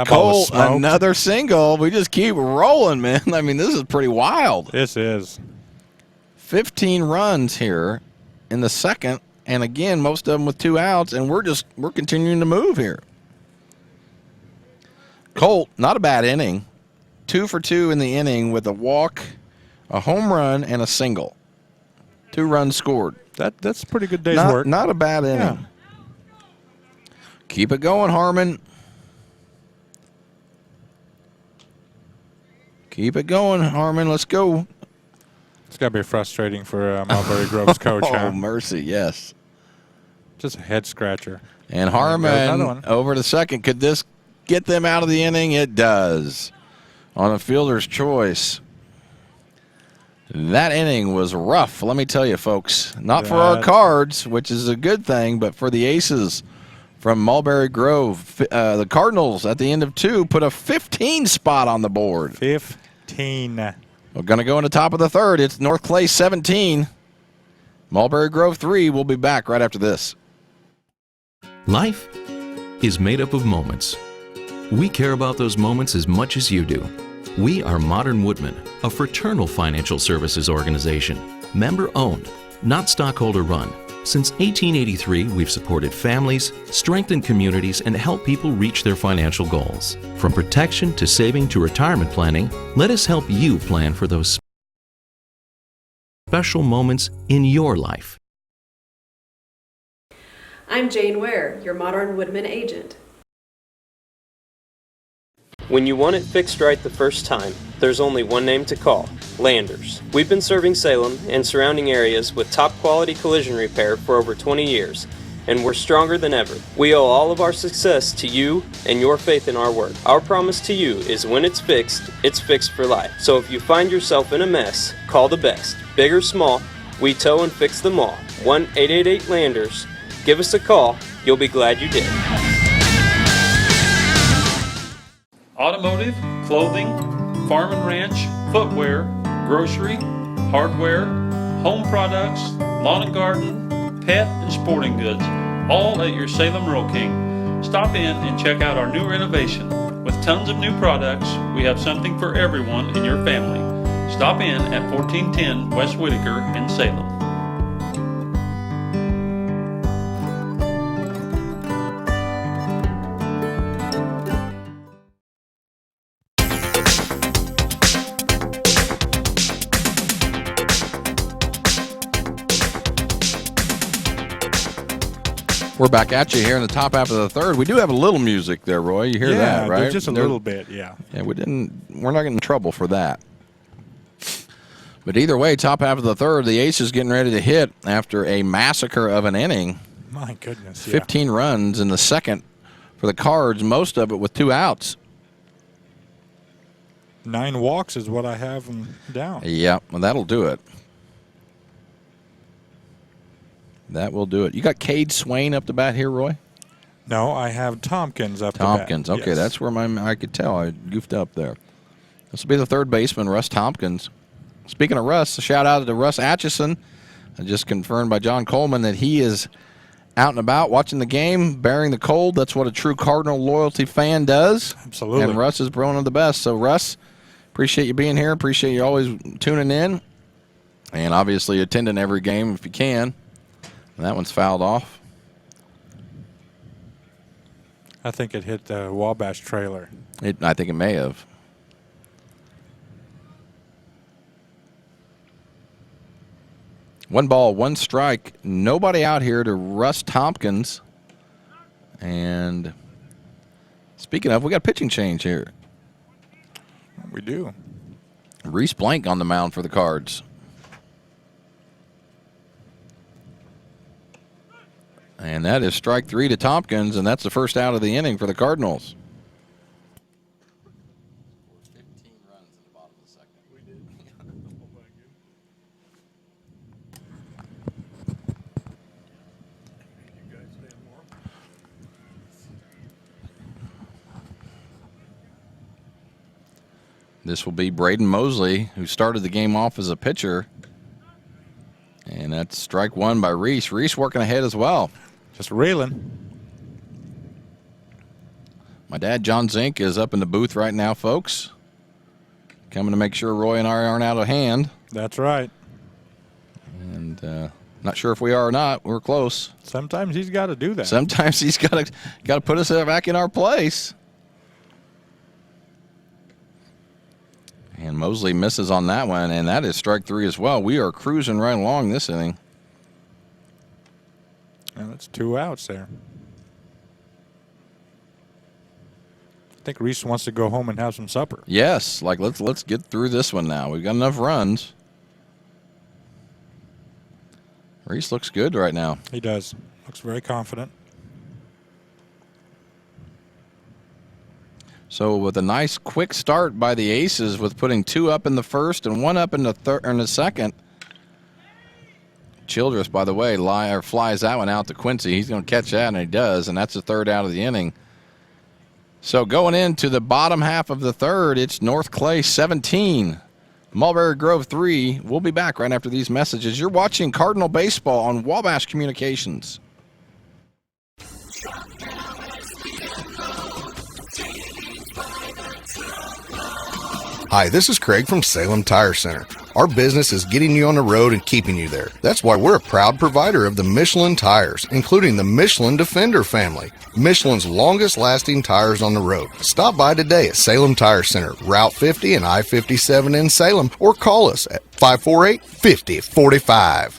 S8: Cole, another single. We just keep rolling, man. I mean, this is pretty wild.
S7: This is.
S8: 15 runs here in the second. And, again, most of them with 2 outs, and we're continuing to move here. Colt, not a bad inning. 2 for 2 in the inning with a walk, a home run, and a single. 2 runs scored.
S7: That's a pretty good day's work.
S8: Not a bad inning. Yeah. Keep it going, Harmon. Keep it going, Harmon. Let's go.
S7: It's got to be frustrating for Mulberry Grove's coach.
S8: Oh, mercy, yes.
S7: Just a head scratcher.
S8: And Harmon over to second. Could this get them out of the inning? It does. On a fielder's choice. That inning was rough, let me tell you, folks. Not for our Cards, which is a good thing, but for the Aces from Mulberry Grove. The Cardinals, at the end of 2, put a 15 spot on the board.
S7: 15.
S8: We're going to go in the top of the third. It's North Clay 17. Mulberry Grove 3. We'll be back right after this.
S17: Life is made up of moments. We care about those moments as much as you do. We are Modern Woodmen, a fraternal financial services organization, member-owned, not stockholder-run. Since 1883, we've supported families, strengthened communities, and helped people reach their financial goals. From protection to saving to retirement planning, let us help you plan for those special moments in your life.
S3: I'm Jane Ware, your Modern Woodman agent.
S12: When you want it fixed right the first time, there's only one name to call: Landers. We've been serving Salem and surrounding areas with top quality collision repair for over 20 years, and we're stronger than ever. We owe all of our success to you and your faith in our work. Our promise to you is when it's fixed for life. So if you find yourself in a mess, call the best. Big or small, we tow and fix them all. 1-888-LANDERS. Give us a call. You'll be glad you did.
S19: Automotive, clothing, farm and ranch, footwear, grocery, hardware, home products, lawn and garden, pet and sporting goods, all at your Salem Rural King. Stop in and check out our new renovation. With tons of new products, we have something for everyone in your family. Stop in at 1410 West Whitaker in Salem.
S8: We're back at you here in the top half of the third. We do have a little music there, Roy. You hear that, right?
S7: Just a little bit, yeah.
S8: Yeah, we're not getting in trouble for that. But either way, top half of the third, the Aces getting ready to hit after a massacre of an inning.
S7: My goodness,
S8: 15 runs in the second for the Cards, most of it with 2 outs.
S7: 9 walks is what I have them down.
S8: Yeah, well, that'll do it. That will do it. You got Cade Swain up to bat here, Roy?
S7: No, I have Tompkins up to bat.
S8: Tompkins, okay, yes. That's where I could tell. I goofed up there. This will be the third baseman, Russ Tompkins. Speaking of Russ, a shout out to Russ Atchison. Just confirmed by John Coleman that he is out and about watching the game, bearing the cold. That's what a true Cardinal loyalty fan does.
S7: Absolutely.
S8: And Russ is one of the best. So, Russ, appreciate you being here. Appreciate you always tuning in. And obviously attending every game if you can. And that one's fouled off.
S7: I think it hit the Wabash trailer.
S8: I think it may have. One ball, one strike. Nobody out here to Russ Tompkins. And speaking of, we got a pitching change here.
S7: We do.
S8: Reese Blank on the mound for the Cards. And that is strike 3 to Tompkins, and that's the first out of the inning for the Cardinals. This will be Braden Mosley, who started the game off as a pitcher. And that's strike 1 by Reese. Reese working ahead as well.
S7: Just reeling.
S8: My dad, John Zink, is up in the booth right now, folks. Coming to make sure Roy and I aren't out of hand.
S7: That's right.
S8: And not sure if we are or not. We're close.
S7: Sometimes he's got to do that.
S8: Sometimes he's got to put us back in our place. And Mosley misses on that one, and that is strike 3 as well. We are cruising right along this inning.
S7: Well, that's 2 outs there. I think Reese wants to go home and have some supper.
S8: Yes, let's get through this one now. We've got enough runs. Reese looks good right now.
S7: He does. Looks very confident.
S8: So with a nice quick start by the Aces with putting 2 up in the first and 1 up in the second. Childress, by the way, flies that one out to Quincy. He's going to catch that, and he does, and that's the 3rd out of the inning. So going into the bottom half of the 3rd, it's North Clay 17, Mulberry Grove 3. We'll be back right after these messages. You're watching Cardinal Baseball on Wabash Communications.
S1: Hi, this is Craig from Salem Tire Center. Our business is getting you on the road and keeping you there. That's why we're a proud provider of the Michelin tires, including the Michelin Defender family, Michelin's longest lasting tires on the road. Stop by today at Salem Tire Center, Route 50 and I-57 in Salem, or call us at 548-5045.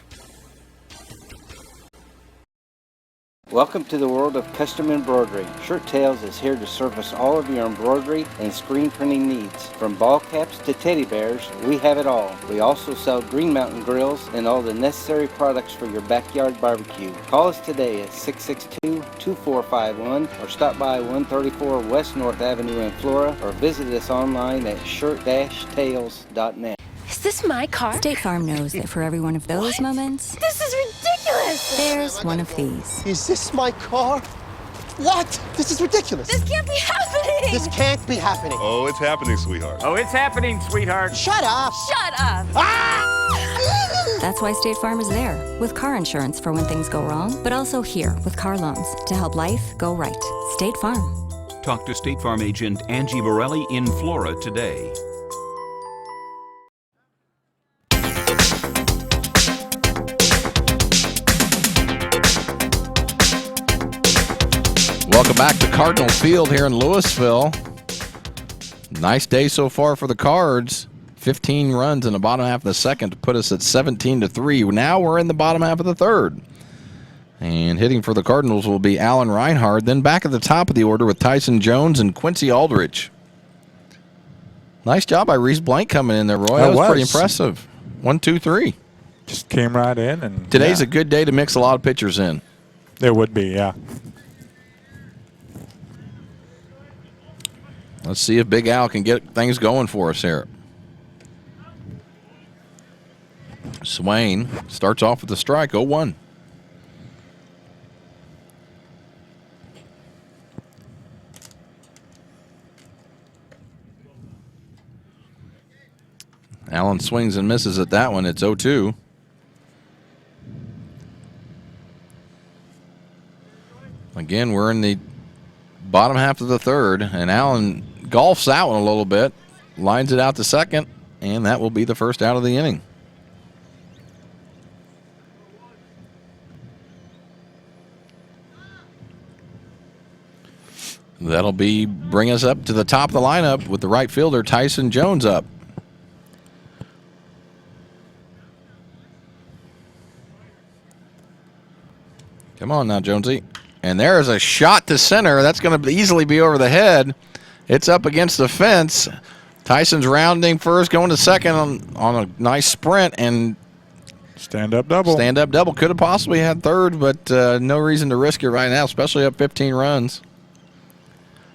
S2: Welcome to the world of custom embroidery. Shirt Tales is here to service all of your embroidery and screen printing needs. From ball caps to teddy bears, we have it all. We also sell Green Mountain grills and all the necessary products for your backyard barbecue. Call us today at 662-2451 or stop by 134 West North Avenue in Flora or visit us online at shirt-tales.net.
S20: Is this my car?
S14: State Farm knows that for every one of those moments,
S20: This is ridiculous!
S14: there's one of these.
S22: Is this my car? What? This is ridiculous.
S20: This can't be happening!
S22: This can't be happening.
S23: Oh, it's happening, sweetheart.
S25: Oh, it's happening, sweetheart.
S22: Shut up!
S20: Shut up!
S14: That's why State Farm is there, with car insurance for when things go wrong, but also here with car loans to help life go right. State Farm.
S26: Talk to State Farm agent Angie Borelli in Flora today.
S8: Welcome back to Cardinal Field here in Louisville. Nice day so far for the Cards. 15 runs in the bottom half of the second to put us at 17-3. Now we're in the bottom half of the 3rd. And hitting for the Cardinals will be Alan Reinhardt. Then back at the top of the order with Tyson Jones and Quincy Aldrich. Nice job by Reese Blank coming in there, Roy. That was pretty impressive. 1, 2, 3.
S7: Just came right in. And
S8: Today's a good day to mix a lot of pitchers in.
S7: There would be, yeah.
S8: Let's see if Big Al can get things going for us here. Swain starts off with a strike, 0-1. Allen swings and misses at that one. It's 0-2. Again, we're in the bottom half of the 3rd, and Allen golfs that one a little bit, lines it out to second, and that will be the first out of the inning. That'll bring us up to the top of the lineup with the right fielder Tyson Jones up. Come on now, Jonesy. And there is a shot to center. That's going to easily be over the head. It's up against the fence. Tyson's rounding first, going to second on a nice sprint, and
S7: stand-up double.
S8: Stand-up double. Could have possibly had third, but no reason to risk it right now, especially up 15 runs.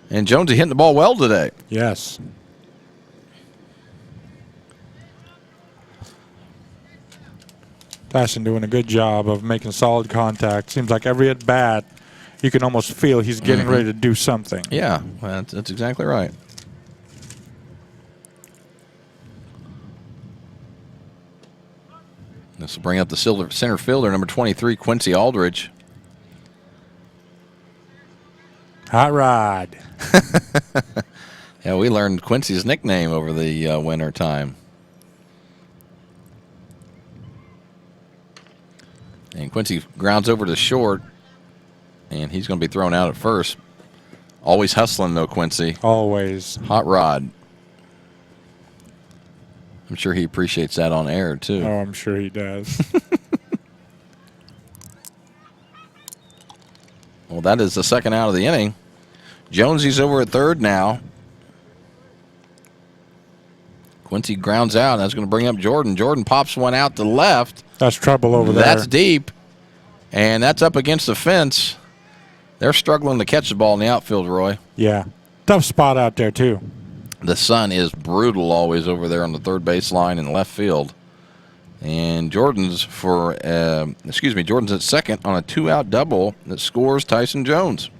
S8: And Jonesy hitting the ball well today.
S7: Yes. Tyson doing a good job of making solid contact. Seems like every at-bat, you can almost feel he's getting ready to do something.
S8: Yeah, that's exactly right. This will bring up the center fielder, number 23, Quincy Aldrich.
S7: Hot Rod.
S8: Yeah, we learned Quincy's nickname over the winter time. And Quincy grounds over to short, and he's going to be thrown out at first. Always hustling, though, Quincy.
S7: Always.
S8: Hot Rod. I'm sure he appreciates that on air, too.
S7: Oh, I'm sure he does.
S8: Well, that is the second out of the inning. Jonesy's over at third now. Quincy grounds out. That's going to bring up Jordan. Jordan pops one out to left.
S7: That's trouble over there.
S8: That's deep, and that's up against the fence. They're struggling to catch the ball in the outfield, Roy.
S7: Yeah. Tough spot out there, too.
S8: The sun is brutal always over there on the third base line in left field. And Jordan's at second on a 2-out double that scores Tyson Jones.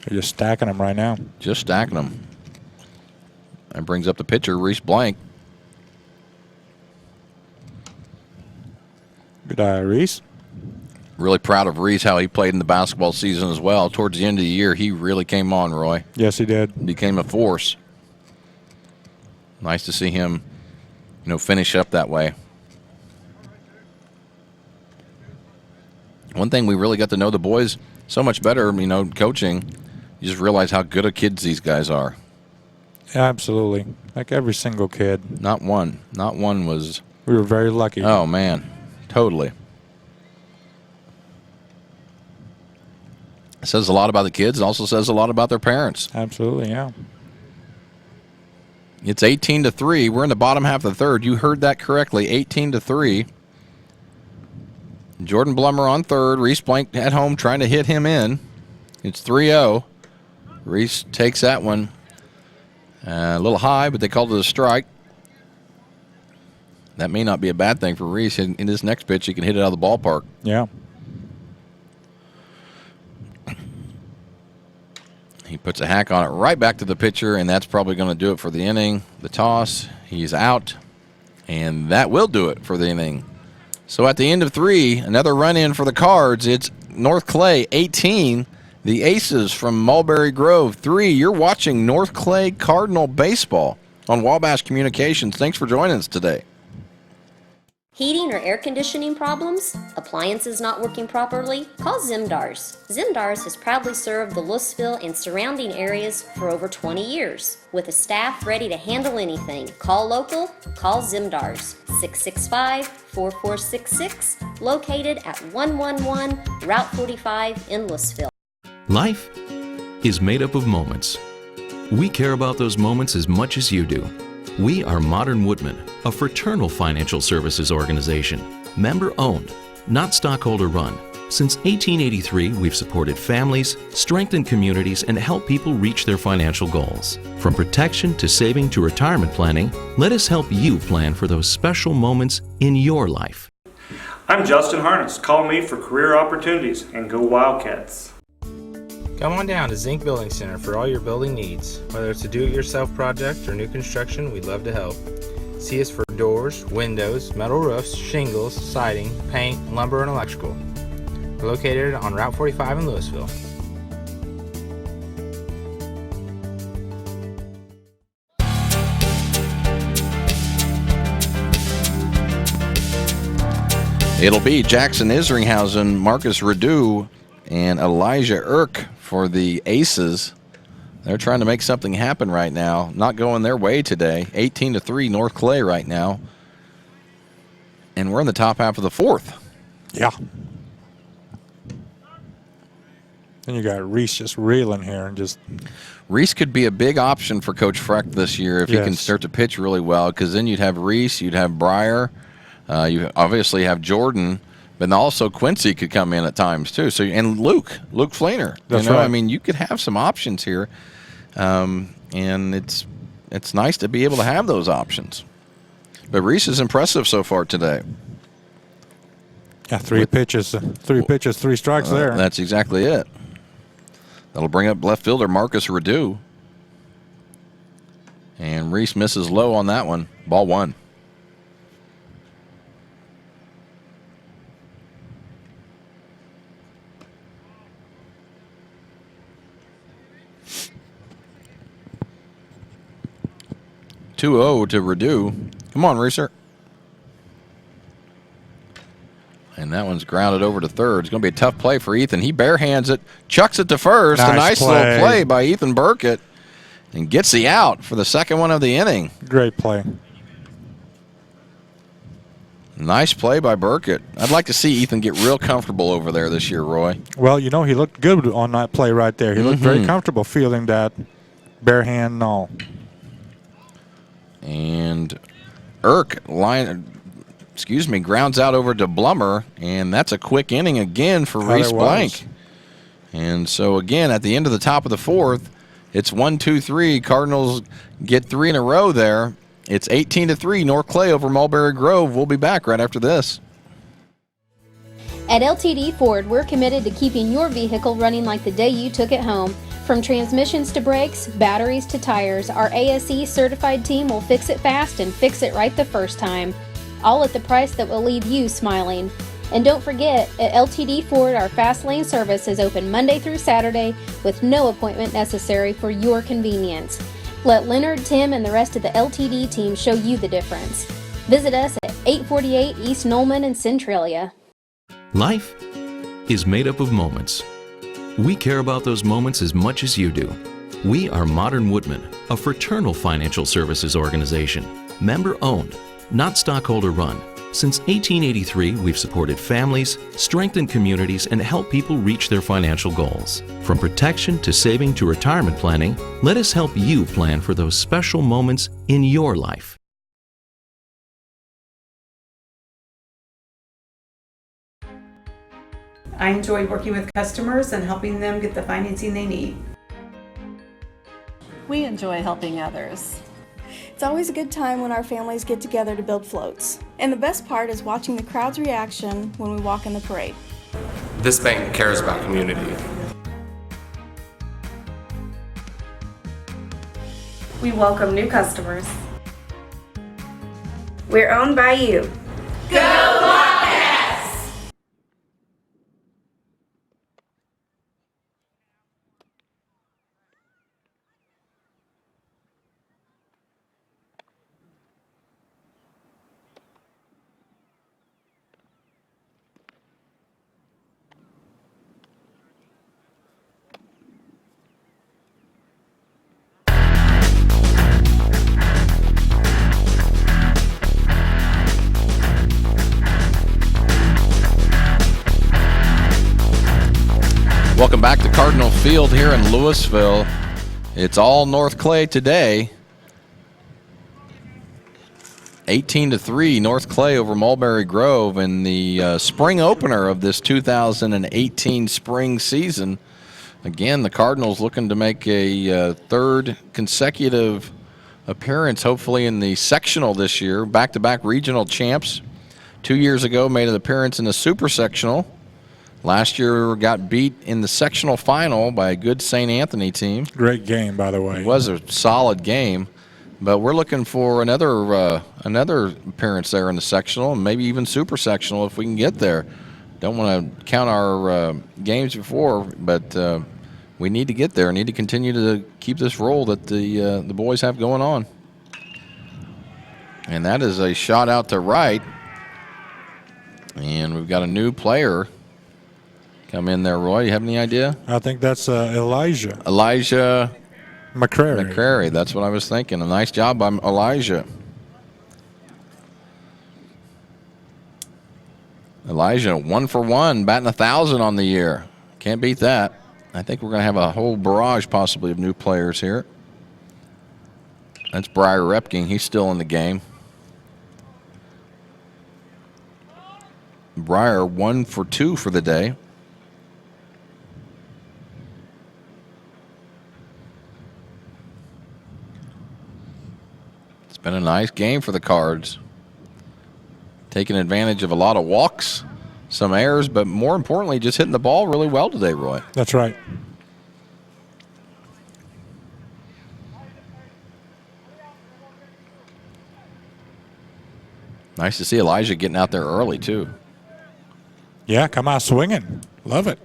S7: They're just stacking them right now.
S8: Just stacking them. That brings up the pitcher, Reese Blank.
S7: Good eye, Reese.
S8: Really proud of Reese, how he played in the basketball season as well. Towards the end of the year, he really came on, Roy.
S7: Yes, he did.
S8: Became a force. Nice to see him, finish up that way. One thing we really got to know the boys so much better, coaching. You just realize how good of kids these guys are.
S7: Absolutely. Like every single kid.
S8: Not one. Not one was.
S7: We were very lucky.
S8: Oh, man. Totally. It says a lot about the kids. It also says a lot about their parents.
S7: Absolutely, yeah.
S8: It's 18-3. We're in the bottom half of the third. You heard that correctly. 18-3. Jordan Blummer on third. Reese Blank at home trying to hit him in. It's 3-0. Reese takes that one a little high, but they called it a strike. That may not be a bad thing for Reese. In this next pitch, he can hit it out of the ballpark.
S7: Yeah.
S8: He puts a hack on it right back to the pitcher, and that's probably going to do it for the inning. The toss, he's out, and that will do it for the inning. So at the end of 3, another run-in for the Cards. It's North Clay 18, the Aces from Mulberry Grove 3. You're watching North Clay Cardinal Baseball on Wabash Communications. Thanks for joining us today.
S5: Heating or air conditioning problems? Appliances not working properly? Call Zimdars. Zimdars has proudly served the Louisville and surrounding areas for over 20 years. With a staff ready to handle anything, call local, call Zimdars. 665-4466, located at 111 Route 45 in Louisville.
S17: Life is made up of moments. We care about those moments as much as you do. We are Modern Woodmen, a fraternal financial services organization, member-owned, not stockholder-run. Since 1883, we've supported families, strengthened communities, and helped people reach their financial goals. From protection to saving to retirement planning, let us help you plan for those special moments in your life.
S10: I'm Justin Harness. Call me for career opportunities and go Wildcats.
S13: Come on down to Zinc Building Center for all your building needs. Whether it's a do-it-yourself project or new construction, we'd love to help. See us for doors, windows, metal roofs, shingles, siding, paint, lumber, and electrical. We're located on Route 45 in Louisville.
S8: It'll be Jackson Isringhausen, Marcus Redu, and Elijah Irk for the Aces. They're trying to make something happen right now. Not going their way today. 18-3 North Clay right now. And we're in the top half of the fourth.
S7: Yeah. Then you got Reese just reeling here and just.
S8: Reese could be a big option for Coach Freck this year if he can start to pitch really well, because then you'd have Reese, you'd have Breyer, you obviously have Jordan. But also Quincy could come in at times too. So and Luke Fleener.
S7: That's right.
S8: I mean, you could have some options here, and it's nice to be able to have those options. But Reese is impressive so far today.
S7: Yeah, three pitches, 3 strikes there.
S8: That's exactly it. That'll bring up left fielder Marcus Redu, and Reese misses low on that one. Ball 1. (2-0) to Redu. Come on, Reeser. And that one's grounded over to third. It's going to be a tough play for Ethan. He barehands it, chucks it to first. A nice little play by Ethan Burkett, and gets the out for the second one of the inning.
S7: Great play.
S8: Nice play by Burkett. I'd like to see Ethan get real comfortable over there this year, Roy.
S7: Well, he looked good on that play right there. He looked very comfortable fielding that Bare hand, null.
S8: And Irk grounds out over to Blummer, and that's a quick inning again for Reese Blank. And so again, at the end of the top of the fourth, it's 1-2-3. Cardinals get 3 in a row there. It's 18-3, North Clay over Mulberry Grove. We'll be back right after this.
S4: At LTD Ford, we're committed to keeping your vehicle running like the day you took it home. From transmissions to brakes, batteries to tires, our ASE certified team will fix it fast and fix it right the first time. All at the price that will leave you smiling. And don't forget, at LTD Ford, our Fast Lane service is open Monday through Saturday with no appointment necessary for your convenience. Let Leonard, Tim, and the rest of the LTD team show you the difference. Visit us at 848 East Nolman in Centralia.
S17: Life is made up of moments. We care about those moments as much as you do. We are Modern Woodmen, a fraternal financial services organization, member-owned, not stockholder-run. Since 1883, we've supported families, strengthened communities, and helped people reach their financial goals. From protection to saving to retirement planning, let us help you plan for those special moments in your life.
S11: I enjoy working with customers and helping them get the financing they need.
S15: We enjoy helping others.
S21: It's always a good time when our families get together to build floats. And the best part is watching the crowd's reaction when we walk in the parade.
S9: This bank cares about community.
S23: We welcome new customers. We're owned by you. Go Wildcats!
S8: Welcome back to Cardinal Field here in Louisville. It's all North Clay today. 18-3 North Clay over Mulberry Grove in the spring opener of this 2018 spring season. Again, the Cardinals looking to make a third consecutive appearance, hopefully in the sectional this year. Back-to-back regional champs. 2 years ago, made an appearance in the super sectional. Last year got beat in the sectional final by a good St. Anthony team.
S7: Great game, by the way.
S8: It was a solid game, but we're looking for another appearance there in the sectional, and maybe even super sectional if we can get there. Don't want to count our games before, but we need to get there. Need to continue to keep this roll that the boys have going on. And that is a shot out to right, and we've got a new player come in there. Roy, you have any idea?
S7: I think that's Elijah
S8: McCrary. That's what I was thinking. A nice job by Elijah. Elijah, 1 for 1, batting 1,000 on the year. Can't beat that. I think we're going to have a whole barrage possibly of new players here. That's Briar Repking. He's still in the game. Briar 1 for 2 for the day. It's been a nice game for the Cards. Taking advantage of a lot of walks, some errors, but more importantly, just hitting the ball really well today, Roy.
S7: That's right.
S8: Nice to see Elijah getting out there early, too.
S7: Yeah, come out swinging. Love it.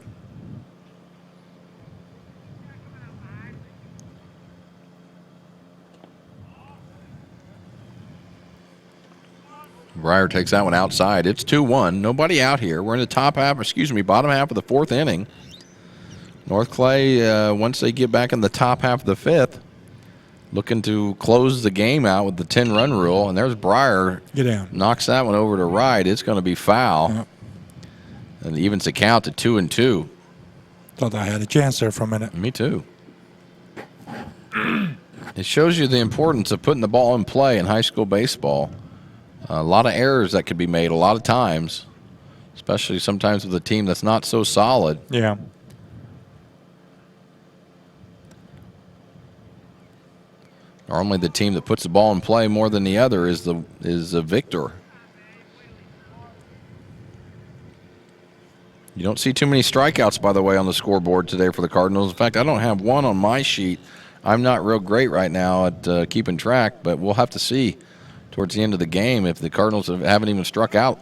S8: Briar takes that one outside. It's 2-1. Nobody out here. We're in the bottom half of the fourth inning. North Clay, once they get back in the top half of the fifth, looking to close the game out with the 10-run rule. And there's Briar.
S7: Get down.
S8: Knocks that one over to right. It's going to be foul.
S7: Yep.
S8: And evens the count to 2-2.
S7: Thought I had a chance there for a minute.
S8: Me too. It shows you the importance of putting the ball in play in high school baseball. A lot of errors that could be made a lot of times, especially sometimes with a team that's not so solid.
S7: Yeah.
S8: Normally the team that puts the ball in play more than the other is the victor. You don't see too many strikeouts, by the way, on the scoreboard today for the Cardinals. In fact, I don't have one on my sheet. I'm not real great right now at keeping track, but we'll have to see towards the end of the game if the Cardinals haven't even struck out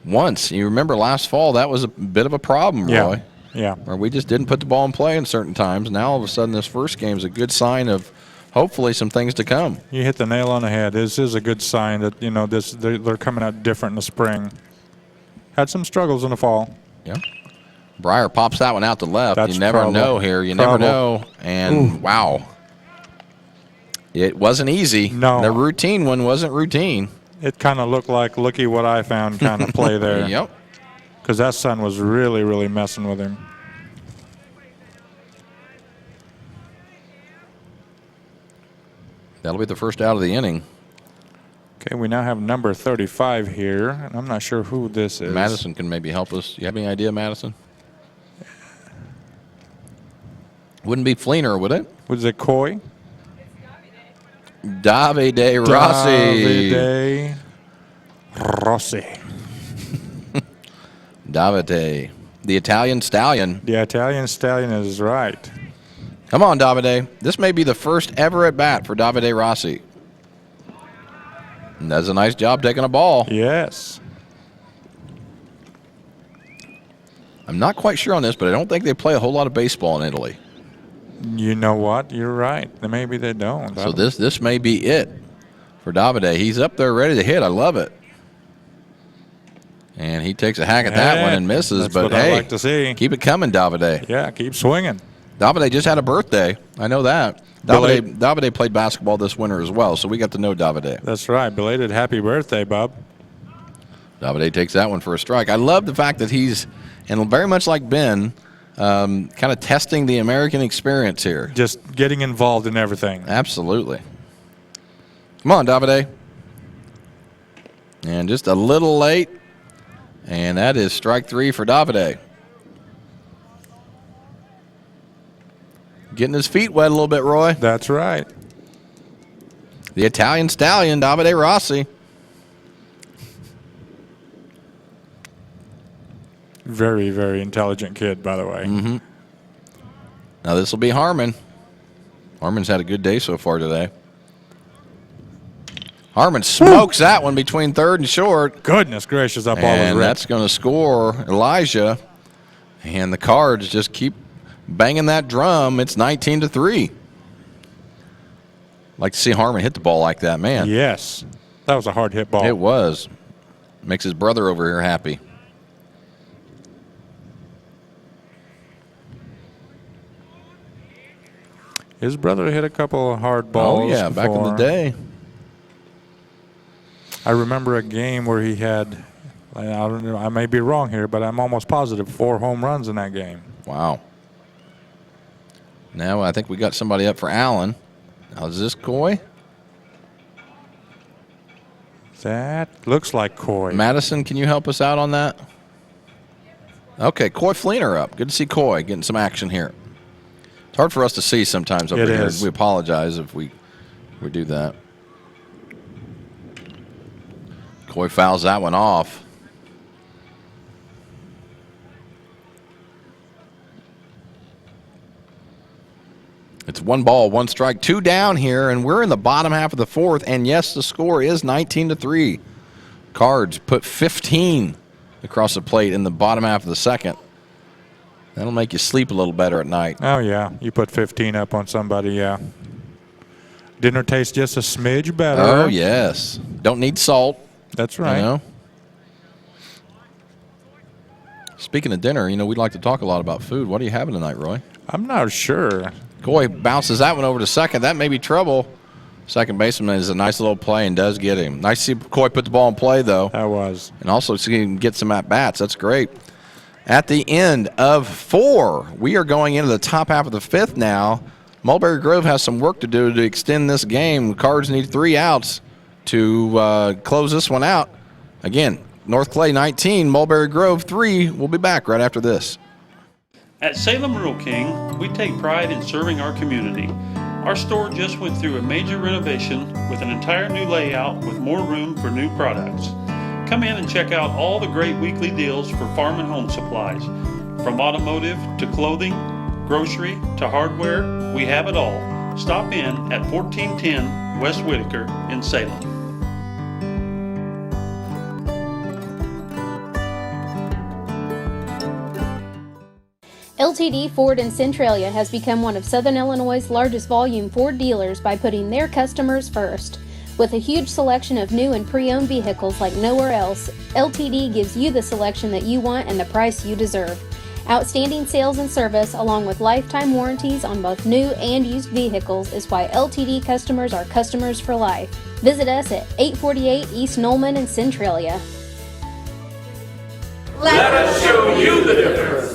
S8: once. You remember last fall, that was a bit of a problem, Roy.
S7: Yeah.
S8: Where we just didn't put the ball in play in certain times. Now, all of a sudden, this first game is a good sign of hopefully some things to come.
S7: You hit the nail on the head. This is a good sign that, they're coming out different in the spring. Had some struggles in the fall.
S8: Yeah. Breyer pops that one out to left.
S7: That's
S8: you never
S7: trouble.
S8: know here. You never know. And wow. It wasn't easy.
S7: No.
S8: The routine one wasn't routine.
S7: It kind of looked like looky what I found kind of play there.
S8: Yep.
S7: Because that sun was really, really messing with him.
S8: That'll be the first out of the inning.
S7: Okay, we now have number 35 here, and I'm not sure who this is.
S8: Madison can maybe help us. You have any idea, Madison? Wouldn't be Fleener, would it?
S7: Was it Coy?
S8: Davide Rossi.
S7: Davide Rossi.
S8: Davide, the Italian stallion.
S7: The Italian stallion is right.
S8: Come on, Davide. This may be the first ever at bat for Davide Rossi. And does a nice job taking a ball.
S7: Yes.
S8: I'm not quite sure on this, but I don't think they play a whole lot of baseball in Italy.
S7: You know what? You're right. Maybe they don't.
S8: So this may be it for Davide. He's up there ready to hit. I love it. And he takes a hack at that one and misses.
S7: That's
S8: but
S7: what
S8: hey,
S7: I like to see.
S8: Keep it coming, Davide.
S7: Yeah, keep swinging.
S8: Davide just had a birthday. I know that. Davide played basketball this winter as well, so we got to know Davide.
S7: That's right. Belated happy birthday, Bob.
S8: Davide takes that one for a strike. I love the fact that he's, and very much like Ben, kind of testing the American experience here.
S7: Just getting involved in everything.
S8: Absolutely. Come on, Davide. And just a little late. And that is strike three for Davide. Getting his feet wet a little bit, Roy.
S7: That's right.
S8: The Italian stallion, Davide Rossi.
S7: Very, very intelligent kid, by the way.
S8: Mm-hmm. Now this will be Harmon. Harmon's had a good day so far today. Harmon smokes that one between third and short.
S7: Goodness gracious, that ball was
S8: And
S7: ripped.
S8: that's going to score Elijah. And the Cards just keep banging that drum. It's 19-3. Like to see Harmon hit the ball like that, man.
S7: Yes. That was a hard hit ball.
S8: It was. Makes his brother over here happy.
S7: His brother hit a couple of hard balls.
S8: Oh, yeah, back in the day.
S7: I remember a game where he had, I don't know, I may be wrong here, but I'm almost positive 4 home runs in that game.
S8: Wow. Now I think we got somebody up for Allen. Now is this Coy?
S7: That looks like Coy.
S8: Madison, can you help us out on that? Okay, Coy Fleener up. Good to see Coy getting some action here. It's hard for us to see sometimes over here. We apologize if we do that. Coy fouls that one off. It's 1 ball, 1 strike, 2 down here, and we're in the bottom half of the 4th. And yes, the score is 19-3. Cards put 15 across the plate in the bottom half of the 2nd. That'll make you sleep a little better at night.
S7: Oh, yeah. You put 15 up on somebody, yeah. Dinner tastes just a smidge better.
S8: Oh, yes. Don't need salt.
S7: That's right.
S8: You know? Speaking of dinner, we'd like to talk a lot about food. What are you having tonight, Roy?
S7: I'm not sure.
S8: Coy bounces that one over to second. That may be trouble. Second baseman is a nice little play and does get him. Nice to see Coy put the ball in play, though.
S7: That was.
S8: And also see him get some at-bats. That's great. At the end of 4, we are going into the top half of the 5th now. Mulberry Grove has some work to do to extend this game. The Cards need 3 outs to close this one out. Again, North Clay 19, Mulberry Grove 3. We'll be back right after this.
S19: At Salem Rural King, we take pride in serving our community. Our store just went through a major renovation with an entire new layout with more room for new products. Come in and check out all the great weekly deals for farm and home supplies. From automotive to clothing, grocery to hardware, we have it all. Stop in at 1410 West Whitaker in Salem.
S4: LTD Ford in Centralia has become one of Southern Illinois' largest volume Ford dealers by putting their customers first. With a huge selection of new and pre-owned vehicles like nowhere else, LTD gives you the selection that you want and the price you deserve. Outstanding sales and service, along with lifetime warranties on both new and used vehicles, is why LTD customers are customers for life. Visit us at 848 East Nolman in Centralia.
S20: Let us show you the difference.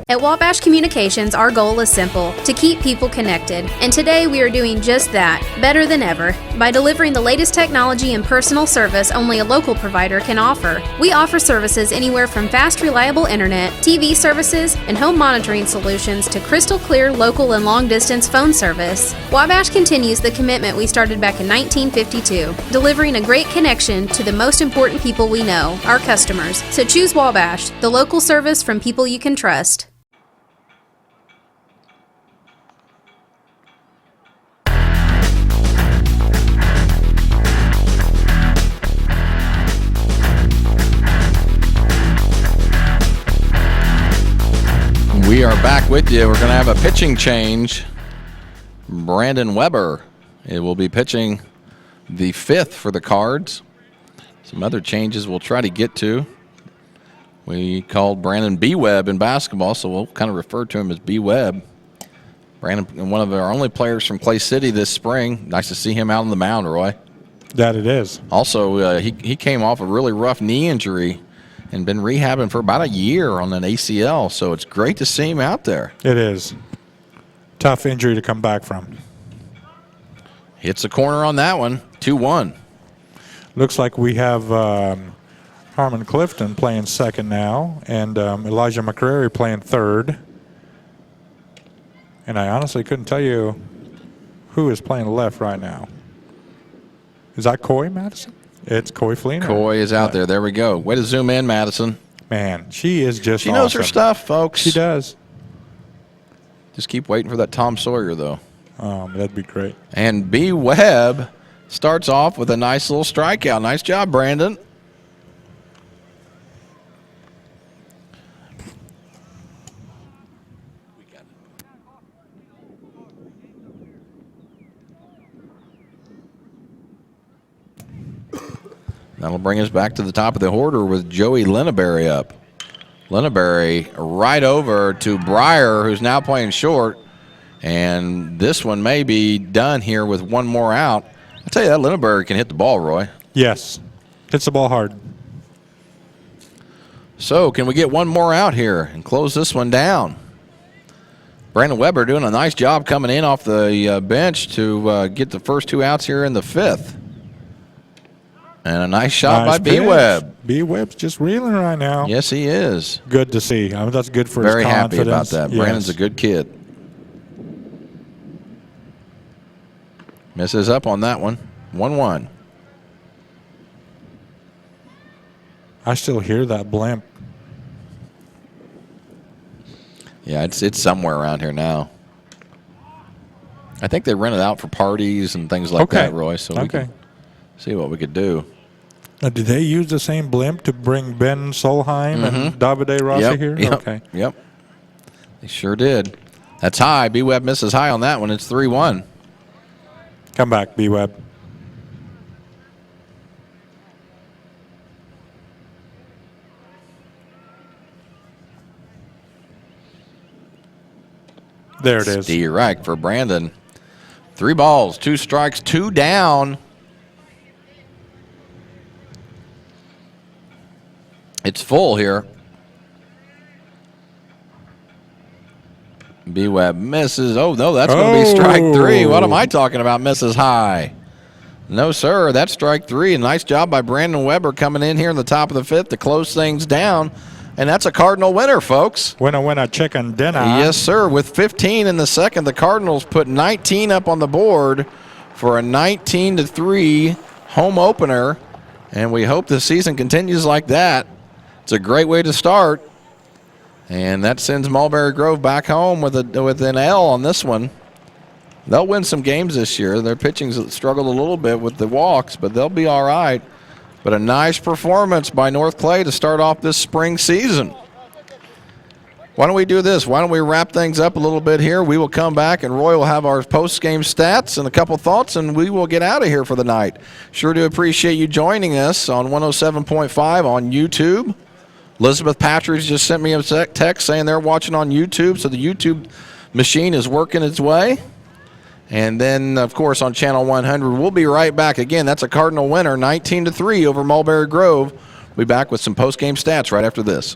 S4: At Wabash Communications, our goal is simple: to keep people connected. And today we are doing just that, better than ever, by delivering the latest technology and personal service only a local provider can offer. We offer services anywhere from fast, reliable internet, TV services, and home monitoring solutions to crystal clear local and long-distance phone service. Wabash continues the commitment we started back in 1952, delivering a great connection to the most important people we know, our customers. So choose Wabash, the local service from people you can trust.
S8: We are back with you. We're going to have a pitching change. Brandon Weber, it will be pitching the 5th for the Cards. Some other changes we'll try to get to. We called Brandon B. Webb in basketball, so we'll kind of refer to him as B. Webb. Brandon, one of our only players from Clay City this spring. Nice to see him out on the mound, Roy.
S7: That it is.
S8: Also, he came off a really rough knee injury and been rehabbing for about a year on an ACL, so it's great to see him out there.
S7: It is. Tough injury to come back from.
S8: Hits the corner on that one, 2-1.
S7: Looks like we have Harmon Clifton playing second now, and Elijah McCrary playing third. And I honestly couldn't tell you who is playing left right now. Is that Coy Madison? It's Coy Fleener.
S8: Coy is out there. There we go. Way to zoom in, Madison.
S7: Man, she is just
S8: She knows her stuff, folks.
S7: She does.
S8: Just keep waiting for that Tom Sawyer, though.
S7: That'd be great.
S8: And B. Webb starts off with a nice little strikeout. Nice job, Brandon. That'll bring us back to the top of the order with Joey Lineberry up. Lineberry right over to Breyer, who's now playing short. And this one may be done here with one more out. I tell you, that Lineberry can hit the ball, Roy.
S7: Yes. Hits the ball hard.
S8: So can we get one more out here and close this one down? Brandon Weber doing a nice job coming in off the bench to get the first 2 outs here in the 5th. And a nice shot by B. Webb.
S7: B. Webb's just reeling right now.
S8: Yes, he is.
S7: Good to see. I mean, that's good for
S8: Very
S7: his confidence.
S8: happy about that.
S7: Yes.
S8: Brandon's a good kid. Misses up on that one. 1-1.
S7: I still hear that blimp.
S8: Yeah, it's somewhere around here now. I think they rent it out for parties and things like that, Roy. So we can see what we could do.
S7: Now, did they use the same blimp to bring Ben Solheim and Davide Rossi here?
S8: Yep,
S7: okay.
S8: Yep. They sure did. That's high. B. Webb misses high on that one. It's 3-1.
S7: Come back, B. Webb. There it is.
S8: Direct for Brandon. 3 balls, 2 strikes, 2 down. It's full here. B-Web misses. Oh, no, that's going to be strike 3. What am I talking about? Misses high. No, sir. That's strike 3. Nice job by Brandon Weber coming in here in the top of the 5th to close things down. And that's a Cardinal winner, folks.
S7: Winner, chicken dinner.
S8: Yes, sir. With 15 in the second, the Cardinals put 19 up on the board for a 19-3 home opener. And we hope the season continues like that. It's a great way to start. And that sends Mulberry Grove back home with an L on this one. They'll win some games this year. Their pitching's struggled a little bit with the walks, but they'll be all right. But a nice performance by North Clay to start off this spring season. Why don't we do this? Why don't we wrap things up a little bit here? We will come back, and Roy will have our post-game stats and a couple thoughts, and we will get out of here for the night. Sure do appreciate you joining us on 107.5 on YouTube. Elizabeth Patridge just sent me a text saying they're watching on YouTube, so the YouTube machine is working its way. And then, of course, on Channel 100, we'll be right back. Again, that's a Cardinal winner, 19-3 over Mulberry Grove. We'll be back with some post-game stats right after this.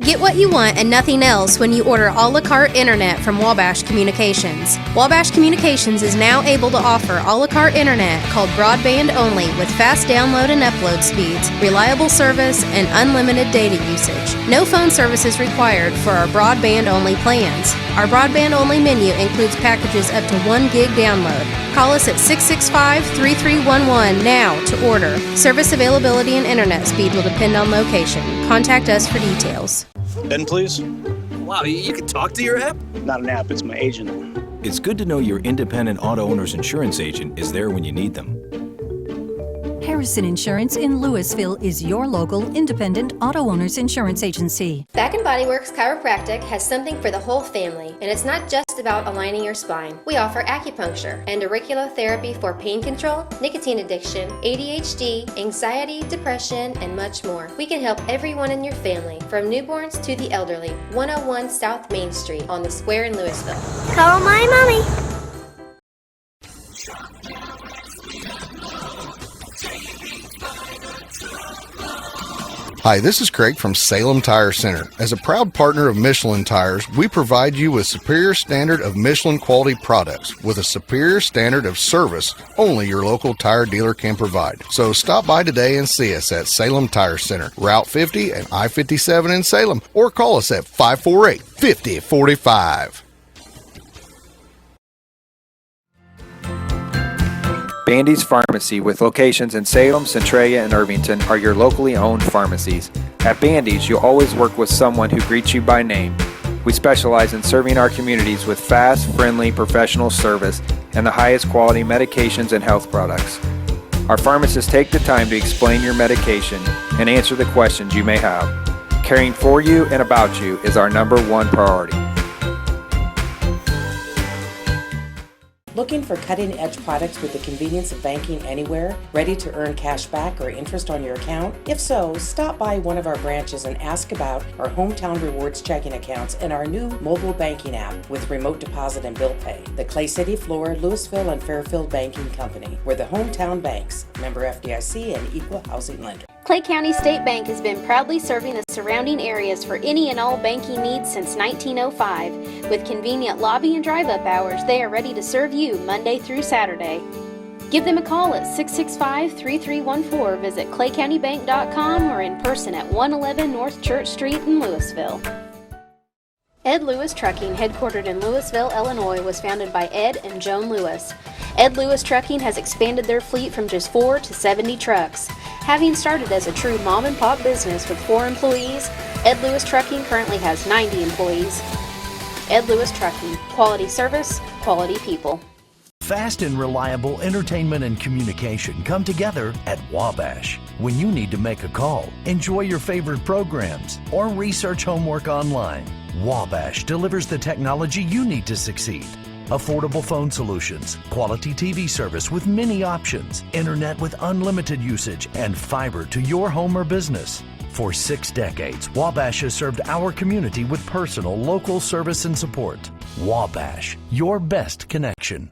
S4: Get what you want and nothing else when you order a la carte internet from Wabash Communications. Wabash Communications is now able to offer a la carte internet called broadband only with fast download and upload speeds, reliable service, and unlimited data usage. No phone service is required for our broadband only plans. Our broadband only menu includes packages up to 1 gig download. Call us at 665-3311 now to order. Service availability and internet speed will depend on location. Contact us for details.
S3: Ben, please.
S6: Wow, you can talk to your app?
S3: Not an app, it's my agent.
S6: It's good to know your independent auto owner's insurance agent is there when you need them.
S16: Harrison Insurance in Louisville is your local independent auto owner's insurance agency.
S5: Back & Body Works Chiropractic has something for the whole family, and it's not just about aligning your spine. We offer acupuncture and auriculotherapy for pain control, nicotine addiction, ADHD, anxiety, depression, and much more. We can help everyone in your family, from newborns to the elderly. 101 South Main Street on the Square in Louisville.
S23: Call my mommy.
S1: Hi, this is Craig from Salem Tire Center. As a proud partner of Michelin Tires, we provide you with superior standard of Michelin quality products with a superior standard of service only your local tire dealer can provide. So stop by today and see us at Salem Tire Center, Route 50 and I-57 in Salem, or call us at 548-5045.
S18: Bandy's Pharmacy, with locations in Salem, Centralia, and Irvington, are your locally owned pharmacies. At Bandy's, you'll always work with someone who greets you by name. We specialize in serving our communities with fast, friendly, professional service and the highest quality medications and health products. Our pharmacists take the time to explain your medication and answer the questions you may have. Caring for you and about you is our #1 priority.
S24: Looking for cutting-edge products with the convenience of banking anywhere? Ready to earn cash back or interest on your account? If so, stop by one of our branches and ask about our Hometown Rewards checking accounts and our new mobile banking app with remote deposit and bill pay. The Clay City, Flora, Louisville, and Fairfield Banking Company. We're the hometown banks, member FDIC, and equal housing lender.
S4: Clay County State Bank has been proudly serving the surrounding areas for any and all banking needs since 1905. With convenient lobby and drive-up hours, they are ready to serve you Monday through Saturday. Give them a call at 665-3314, visit claycountybank.com, or in person at 111 North Church Street in Louisville. Ed Lewis Trucking, headquartered in Louisville, Illinois, was founded by Ed and Joan Lewis. Ed Lewis Trucking has expanded their fleet from just 4 to 70 trucks. Having started as a true mom-and-pop business with 4 employees, Ed Lewis Trucking currently has 90 employees. Ed Lewis Trucking, quality service, quality people.
S25: Fast and reliable entertainment and communication come together at Wabash. When you need to make a call, enjoy your favorite programs, or research homework online, Wabash delivers the technology you need to succeed. Affordable phone solutions, quality TV service with many options, internet with unlimited usage, and fiber to your home or business. For 6 decades, Wabash has served our community with personal, local service and support. Wabash, your best connection.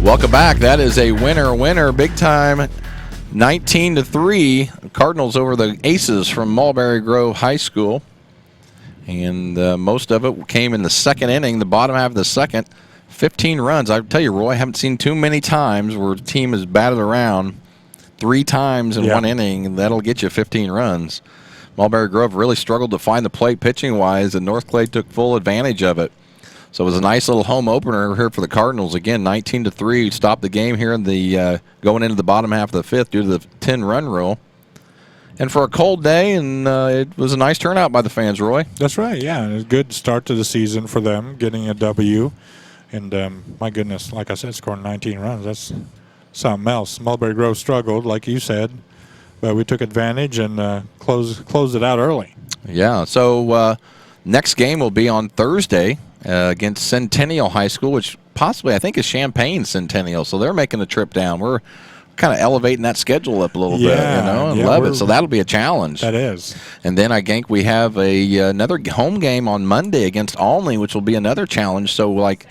S8: Welcome back. That is a winner, big time 19-3, Cardinals over the Aces from Mulberry Grove High School. And most of it came in the second inning, the bottom half of the second. 15 runs. I tell you, Roy, I haven't seen too many times where a team has batted around 3 times in one inning, and that'll get you 15 runs. Mulberry Grove really struggled to find the plate pitching-wise, and North Clay took full advantage of it. So it was a nice little home opener here for the Cardinals. Again, 19-3, stopped the game here in the going into the bottom half of the fifth due to the 10-run rule. And for a cold day, and it was a nice turnout by the fans, Roy.
S7: That's right, yeah. It was a good start to the season for them, getting a W. And my goodness, like I said, scoring 19 runs, that's something else. Mulberry Grove struggled, like you said, but we took advantage and closed it out early.
S8: Yeah, so next game will be on Thursday against Centennial High School, which possibly I think is Champaign Centennial, so they're making a trip down. We're kind of elevating that schedule up a little bit, and love it. So that'll be a challenge.
S7: That is.
S8: And then I think we have another home game on Monday against Olney, which will be another challenge. So like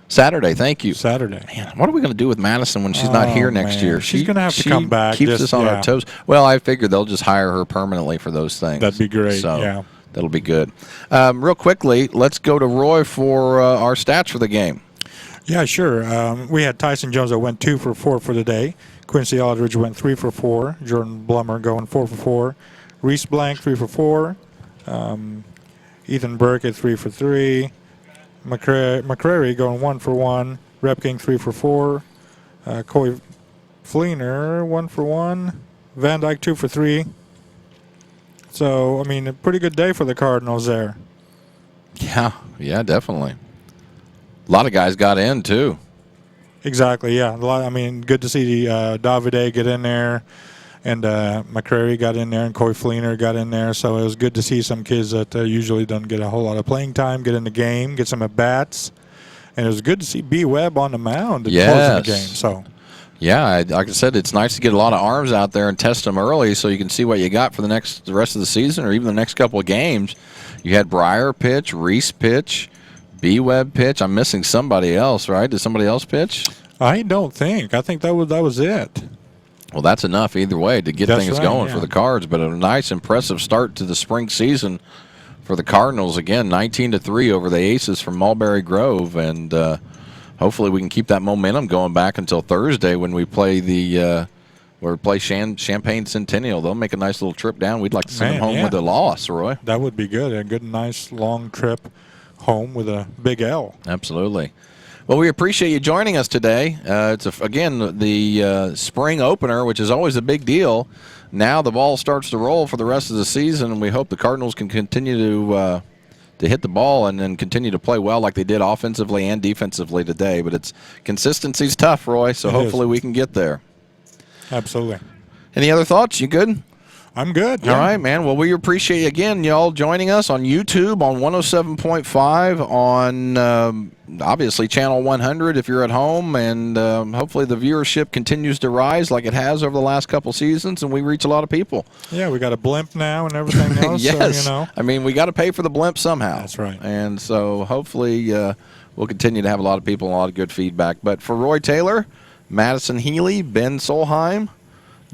S8: Saturday, thank you.
S7: Saturday.
S8: Man, what are we going to do with Madison when she's not here next year?
S7: She's going to have to come back.
S8: Keeps us on our toes. Well, I figured they'll just hire her permanently for those things.
S7: That'd be great,
S8: so that'll be good. Real quickly, let's go to Roy for our stats for the game.
S7: Yeah, sure. We had Tyson Jones that went 2 for 4 for the day. Quincy Aldridge went 3 for 4. Jordan Blummer going 4 for 4. Reese Blank 3 for 4. Ethan Burke at 3 for 3. McCrary going 1 for 1. Repking 3 for 4. Coy Fleener 1 for 1. Van Dyke 2 for 3. So, I mean, a pretty good day for the Cardinals there.
S8: Yeah, definitely. A lot of guys got in, too.
S7: Exactly, yeah. I mean, good to see Davide get in there, and McCrary got in there, and Coy Fleener got in there. So it was good to see some kids that usually don't get a whole lot of playing time get in the game, get some at-bats. And it was good to see B. Webb on the mound and closing the game. So,
S8: yeah, like I said, it's nice to get a lot of arms out there and test them early so you can see what you got for the rest of the season or even the next couple of games. You had Breyer pitch, Reese pitch, B-Webb pitch. I'm missing somebody else, right? Did somebody else pitch?
S7: I don't think. I think that was it.
S8: Well, that's enough either way to get things going for the Cards. But a nice, impressive start to the spring season for the Cardinals. Again, 19-3 over the Aces from Mulberry Grove. And hopefully we can keep that momentum going back until Thursday when we play Champaign Centennial. They'll make a nice little trip down. We'd like to send them home with a loss, Roy.
S7: That would be good. A good, nice, long trip home with a big L.
S8: Absolutely. Well, we appreciate you joining us today. It's, again, the spring opener, which is always a big deal. Now the ball starts to roll for the rest of the season, and we hope the Cardinals can continue to hit the ball and then continue to play well like they did offensively and defensively today. But consistency's tough, Roy, so hopefully we can get there.
S7: Absolutely.
S8: Any other thoughts? You good?
S7: I'm good.
S8: Yeah. All right, man. Well, we appreciate, again, y'all joining us on YouTube, on 107.5, on obviously Channel 100 if you're at home, and hopefully the viewership continues to rise like it has over the last couple seasons, and we reach a lot of people.
S7: Yeah, we got a blimp now and everything else.
S8: Yes.
S7: So,
S8: I mean, we got to pay for the blimp somehow.
S7: That's right.
S8: And so hopefully we'll continue to have a lot of people and a lot of good feedback. But for Roy Taylor, Madison Healy, Ben Solheim,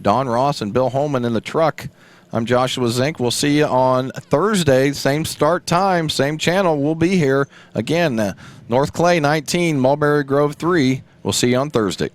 S8: Don Ross, and Bill Holman in the truck, I'm Joshua Zink. We'll see you on Thursday, same start time, same channel. We'll be here again. North Clay 19, Mulberry Grove 3. We'll see you on Thursday.